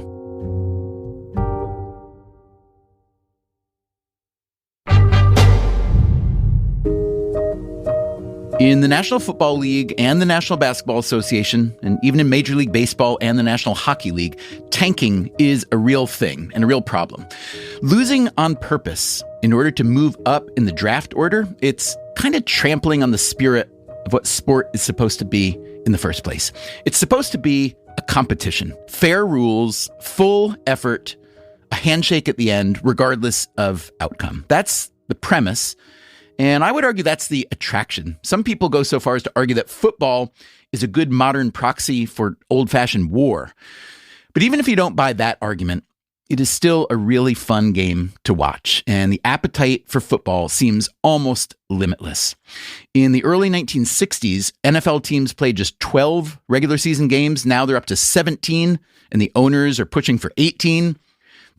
In the National Football League and the National Basketball Association, and even in Major League Baseball and the National Hockey League, tanking is a real thing and a real problem. Losing on purpose in order to move up in the draft order, it's kind of trampling on the spirit of what sport is supposed to be in the first place. It's supposed to be a competition, fair rules, full effort, a handshake at the end, regardless of outcome. That's the premise. And I would argue that's the attraction. Some people go so far as to argue that football is a good modern proxy for old-fashioned war. But even if you don't buy that argument, it is still a really fun game to watch, and the appetite for football seems almost limitless. In the early 1960s, NFL teams played just 12 regular season games. Now they're up to 17, and the owners are pushing for 18.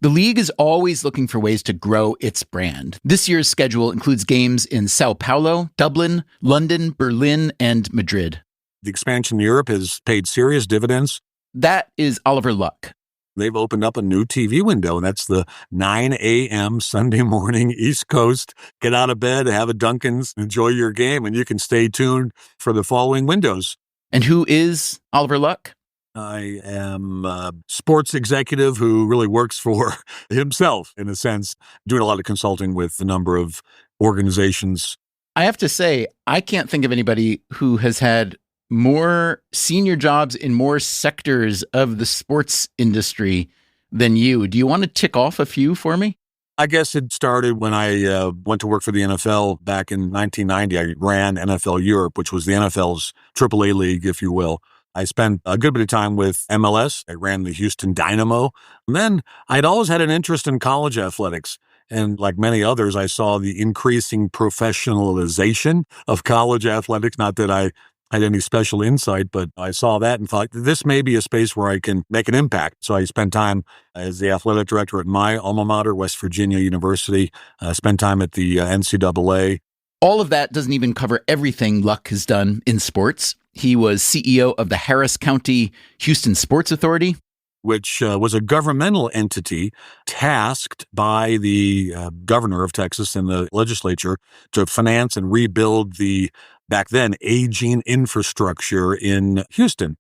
The league is always looking for ways to grow its brand. This year's schedule includes games in Sao Paulo, Dublin, London, Berlin, and Madrid. The expansion in Europe has paid serious dividends. That is Oliver Luck. They've opened up a new TV window, and that's the 9 a.m. Sunday morning East Coast. Get out of bed, have a Dunkin's, enjoy your game, and you can stay tuned for the following windows. And who is Oliver Luck? I am a sports executive who really works for himself, in a sense, doing a lot of consulting with a number of organizations. I have to say, I can't think of anybody who has had more senior jobs in more sectors of the sports industry than you. Do you want to tick off a few for me? I guess it started when I went to work for the N.F.L. back in 1990. I ran N.F.L. Europe, which was the N.F.L.'s AAA league, if you will. I spent a good bit of time with MLS. I ran the Houston Dynamo. And then I'd always had an interest in college athletics. And like many others, I saw the increasing professionalization of college athletics. Not that I had any special insight, but I saw that and thought, this may be a space where I can make an impact. So I spent time as the athletic director at my alma mater, West Virginia University. Spent time at the NCAA. All of that doesn't even cover everything Luck has done in sports. He was CEO of the Harris County Houston Sports Authority, which was a governmental entity tasked by the governor of Texas and the legislature to finance and rebuild the, back then, aging infrastructure in Houston.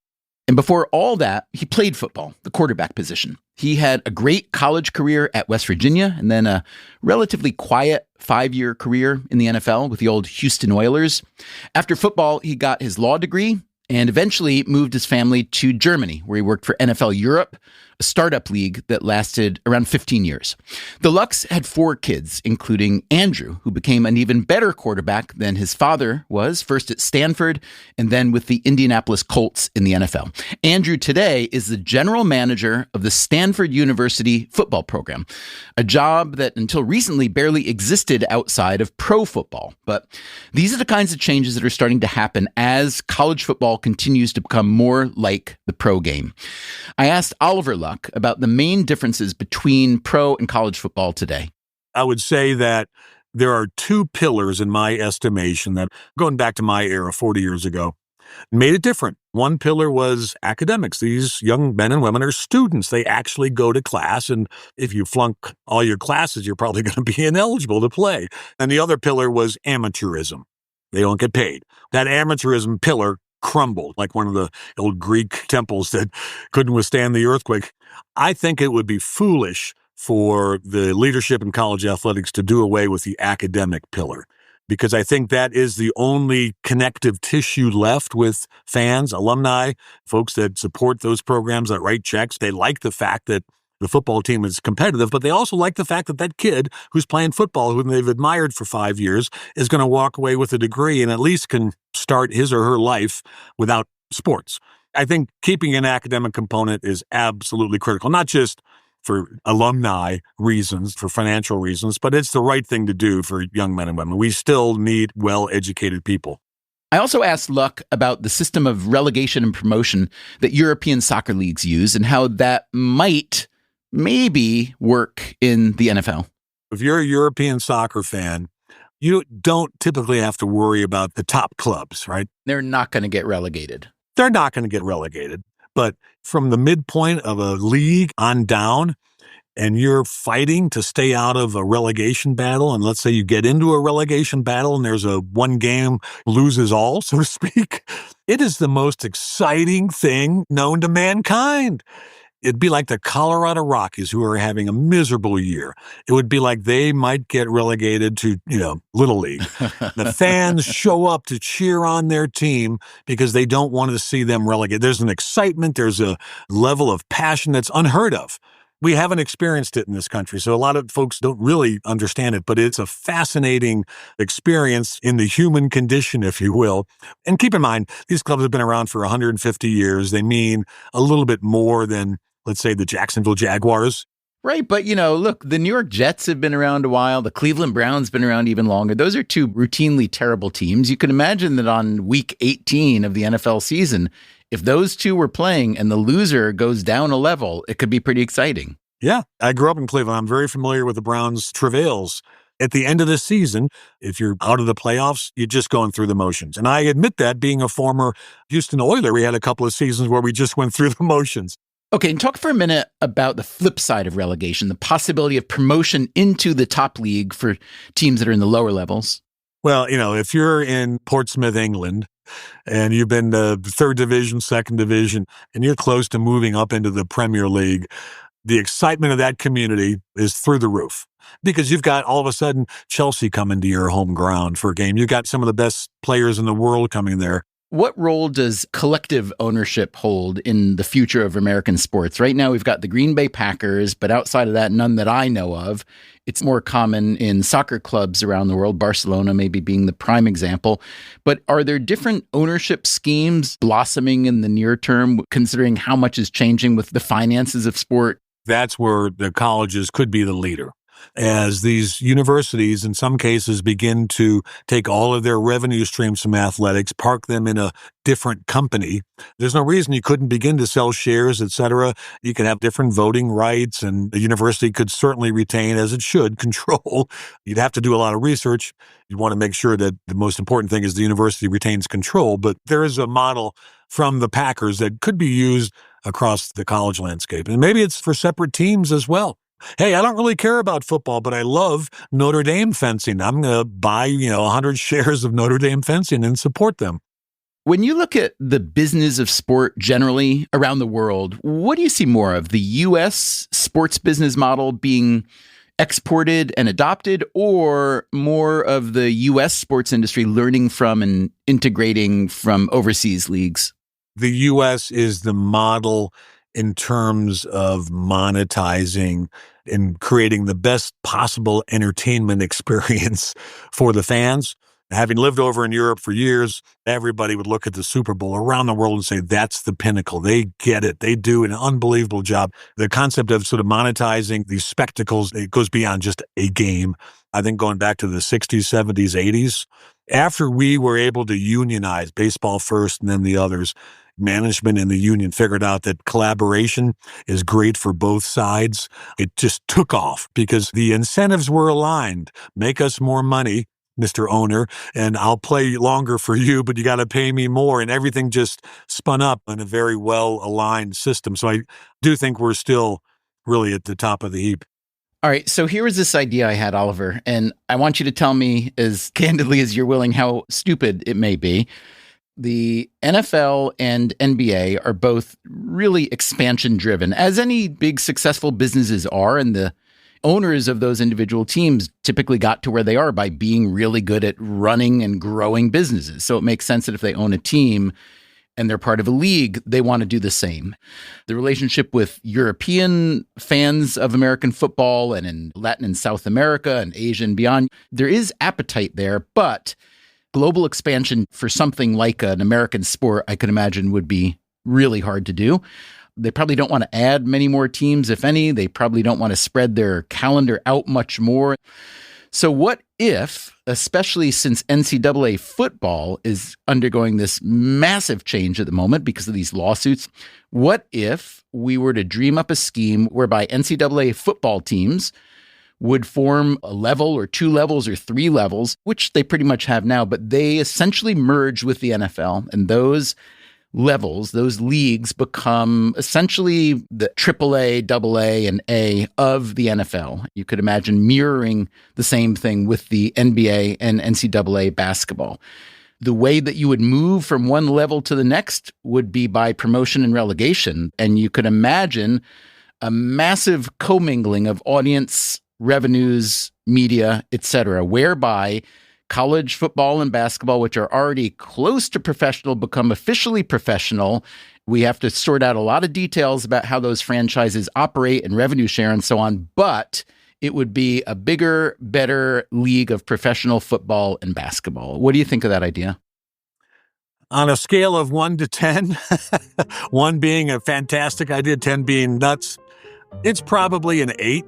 And before all that, he played football, the quarterback position. He had a great college career at West Virginia and then a relatively quiet 5-year career in the NFL with the old Houston Oilers. After football, he got his law degree and eventually moved his family to Germany, where he worked for N.F.L. Europe, a startup league that lasted around 15 years. The Lucks had 4 kids, including Andrew, who became an even better quarterback than his father was, first at Stanford and then with the Indianapolis Colts in the NFL. Andrew today is the general manager of the Stanford University football program, a job that until recently barely existed outside of pro football. But these are the kinds of changes that are starting to happen as college football continues to become more like the pro game. I asked Oliver Luck about the main differences between pro and college football today. I would say that there are 2 pillars in my estimation that, going back to my era 40 years ago, made it different. One pillar was academics. These young men and women are students. They actually go to class, and if you flunk all your classes, you're probably going to be ineligible to play. And the other pillar was amateurism. They don't get paid. That amateurism pillar crumbled like one of the old Greek temples that couldn't withstand the earthquake. I think it would be foolish for the leadership in college athletics to do away with the academic pillar, because I think that is the only connective tissue left with fans, alumni, folks that support those programs, that write checks. They like the fact that the football team is competitive, but they also like the fact that that kid who's playing football, whom they've admired for 5 years, is going to walk away with a degree and at least can start his or her life without sports. I think keeping an academic component is absolutely critical, not just for alumni reasons, for financial reasons, but it's the right thing to do for young men and women. We still need well-educated people. I also asked Luck about the system of relegation and promotion that European soccer leagues use and how that might maybe work in the NFL. If you're a European soccer fan, you don't typically have to worry about the top clubs, right? They're not going to get relegated. They're not going to get relegated. But from the midpoint of a league on down, and you're fighting to stay out of a relegation battle, and let's say you get into a relegation battle and there's a one game loses all, so to speak, it is the most exciting thing known to mankind. It'd be like the Colorado Rockies, who are having a miserable year. It would be like they might get relegated to, Little League. The fans show up to cheer on their team because they don't want to see them relegated. There's an excitement. There's a level of passion that's unheard of. We haven't experienced it in this country, so a lot of folks don't really understand it, but it's a fascinating experience in the human condition, if you will. And keep in mind, these clubs have been around for 150 years. They mean a little bit more than, let's say, the Jacksonville Jaguars. Right. But, look, the New York Jets have been around a while. The Cleveland Browns been around even longer. Those are two routinely terrible teams. You can imagine that on week 18 of the NFL season, if those two were playing and the loser goes down a level, it could be pretty exciting. Yeah, I grew up in Cleveland. I'm very familiar with the Browns' travails. At the end of the season, if you're out of the playoffs, you're just going through the motions. And I admit that, being a former Houston Oiler, we had a couple of seasons where we just went through the motions. Okay, and talk for a minute about the flip side of relegation, the possibility of promotion into the top league for teams that are in the lower levels. Well, if you're in Portsmouth, England, and you've been to third division, second division, and you're close to moving up into the Premier League, the excitement of that community is through the roof, because you've got all of a sudden Chelsea coming to your home ground for a game. You've got some of the best players in the world coming there. What role does collective ownership hold in the future of American sports? Right now, we've got the Green Bay Packers, but outside of that, none that I know of. It's more common in soccer clubs around the world, Barcelona maybe being the prime example. But are there different ownership schemes blossoming in the near term, considering how much is changing with the finances of sport? That's where the colleges could be the leader. As these universities, in some cases, begin to take all of their revenue streams from athletics, park them in a different company, there's no reason you couldn't begin to sell shares, et cetera. You could have different voting rights, and the university could certainly retain, as it should, control. You'd have to do a lot of research. You'd want to make sure that the most important thing is the university retains control. But there is a model from the Packers that could be used across the college landscape. And maybe it's for separate teams as well. Hey, I don't really care about football, but I love Notre Dame fencing. I'm going to buy, 100 shares of Notre Dame fencing and support them. When you look at the business of sport generally around the world, what do you see more of? The U.S. sports business model being exported and adopted, or more of the U.S. sports industry learning from and integrating from overseas leagues? The U.S. is the model in terms of monetizing and creating the best possible entertainment experience for the fans. Having lived over in Europe for years, everybody would look at the Super Bowl around the world and say, that's the pinnacle. They get it. They do an unbelievable job. The concept of sort of monetizing these spectacles, it goes beyond just a game. I think going back to the 60s, 70s, 80s, after we were able to unionize baseball first and then the others, management and the union figured out that collaboration is great for both sides. It just took off because the incentives were aligned. Make us more money, Mr. Owner, and I'll play longer for you, but you got to pay me more. And everything just spun up in a very well-aligned system. So I do think we're still really at the top of the heap. All right, so here was this idea I had, Oliver, and I want you to tell me as candidly as you're willing how stupid it may be. The NFL and NBA are both really expansion-driven, as any big successful businesses are, and the owners of those individual teams typically got to where they are by being really good at running and growing businesses. So it makes sense that if they own a team and they're part of a league, they want to do the same. The relationship with European fans of American football and in Latin and South America and Asia and beyond, there is appetite there, but global expansion for something like an American sport, I could imagine, would be really hard to do. They probably don't want to add many more teams, if any. They probably don't want to spread their calendar out much more. So what if, especially since NCAA football is undergoing this massive change at the moment because of these lawsuits, what if we were to dream up a scheme whereby NCAA football teams would form a level or two levels or three levels, which they pretty much have now, but they essentially merge with the NFL, and those levels, those leagues become essentially the AAA, AA, and A of the NFL. You could imagine mirroring the same thing with the NBA and NCAA basketball. The way that you would move from one level to the next would be by promotion and relegation, and you could imagine a massive commingling of audience, revenues, media, etc., whereby college football and basketball, which are already close to professional, become officially professional. We have to sort out a lot of details about how those franchises operate and revenue share and so on, but it would be a bigger, better league of professional football and basketball. What do you think of that idea? On a scale of 1 to 10, 1 being a fantastic idea, 10 being nuts, It's probably an 8.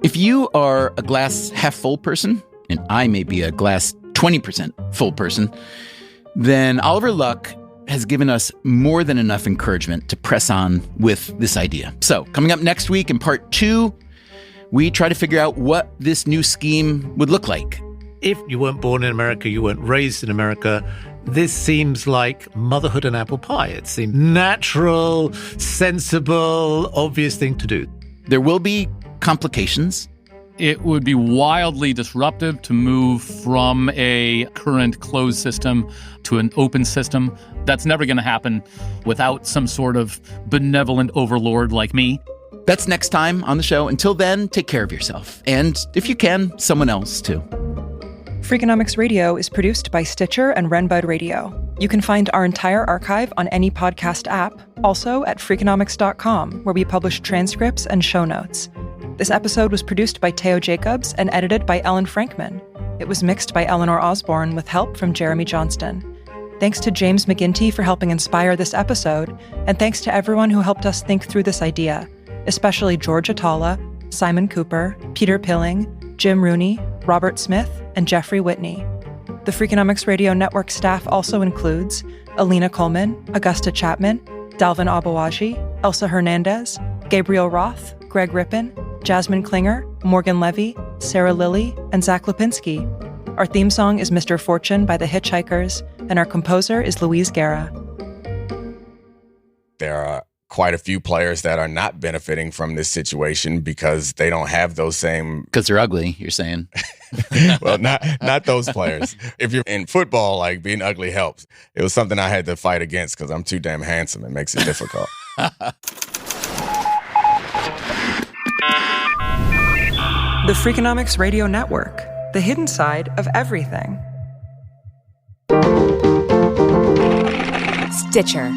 If you are a glass half full person, and I may be a glass 20% full person, then Oliver Luck has given us more than enough encouragement to press on with this idea. So, coming up next week in part 2, we try to figure out what this new scheme would look like. If you weren't born in America, you weren't raised in America, this seems like motherhood and apple pie. It seems natural, sensible, obvious thing to do. There will be complications. It would be wildly disruptive to move from a current closed system to an open system. That's never going to happen without some sort of benevolent overlord like me. That's next time on the show. Until then, take care of yourself. And if you can, someone else too. Freakonomics Radio is produced by Stitcher and Renbud Radio. You can find our entire archive on any podcast app, also at Freakonomics.com, where we publish transcripts and show notes. This episode was produced by Teo Jacobs and edited by Ellen Frankman. It was mixed by Eleanor Osborne with help from Jeremy Johnston. Thanks to James McGinty for helping inspire this episode, and thanks to everyone who helped us think through this idea, especially George Atala, Simon Cooper, Peter Pilling, Jim Rooney, Robert Smith, and Jeffrey Whitney. The Freakonomics Radio Network staff also includes Alina Coleman, Augusta Chapman, Dalvin Abawaji, Elsa Hernandez, Gabriel Roth, Greg Rippin, Jasmine Klinger, Morgan Levy, Sarah Lilly, and Zach Lipinski. Our theme song is Mr. Fortune by the Hitchhikers, and our composer is Louise Guerra. There are quite a few players that are not benefiting from this situation because they don't have those same... Because they're ugly, you're saying. Well, not those players. If you're in football, like, being ugly helps. It was something I had to fight against because I'm too damn handsome. It makes it difficult. The Freakonomics Radio Network, the hidden side of everything. Stitcher.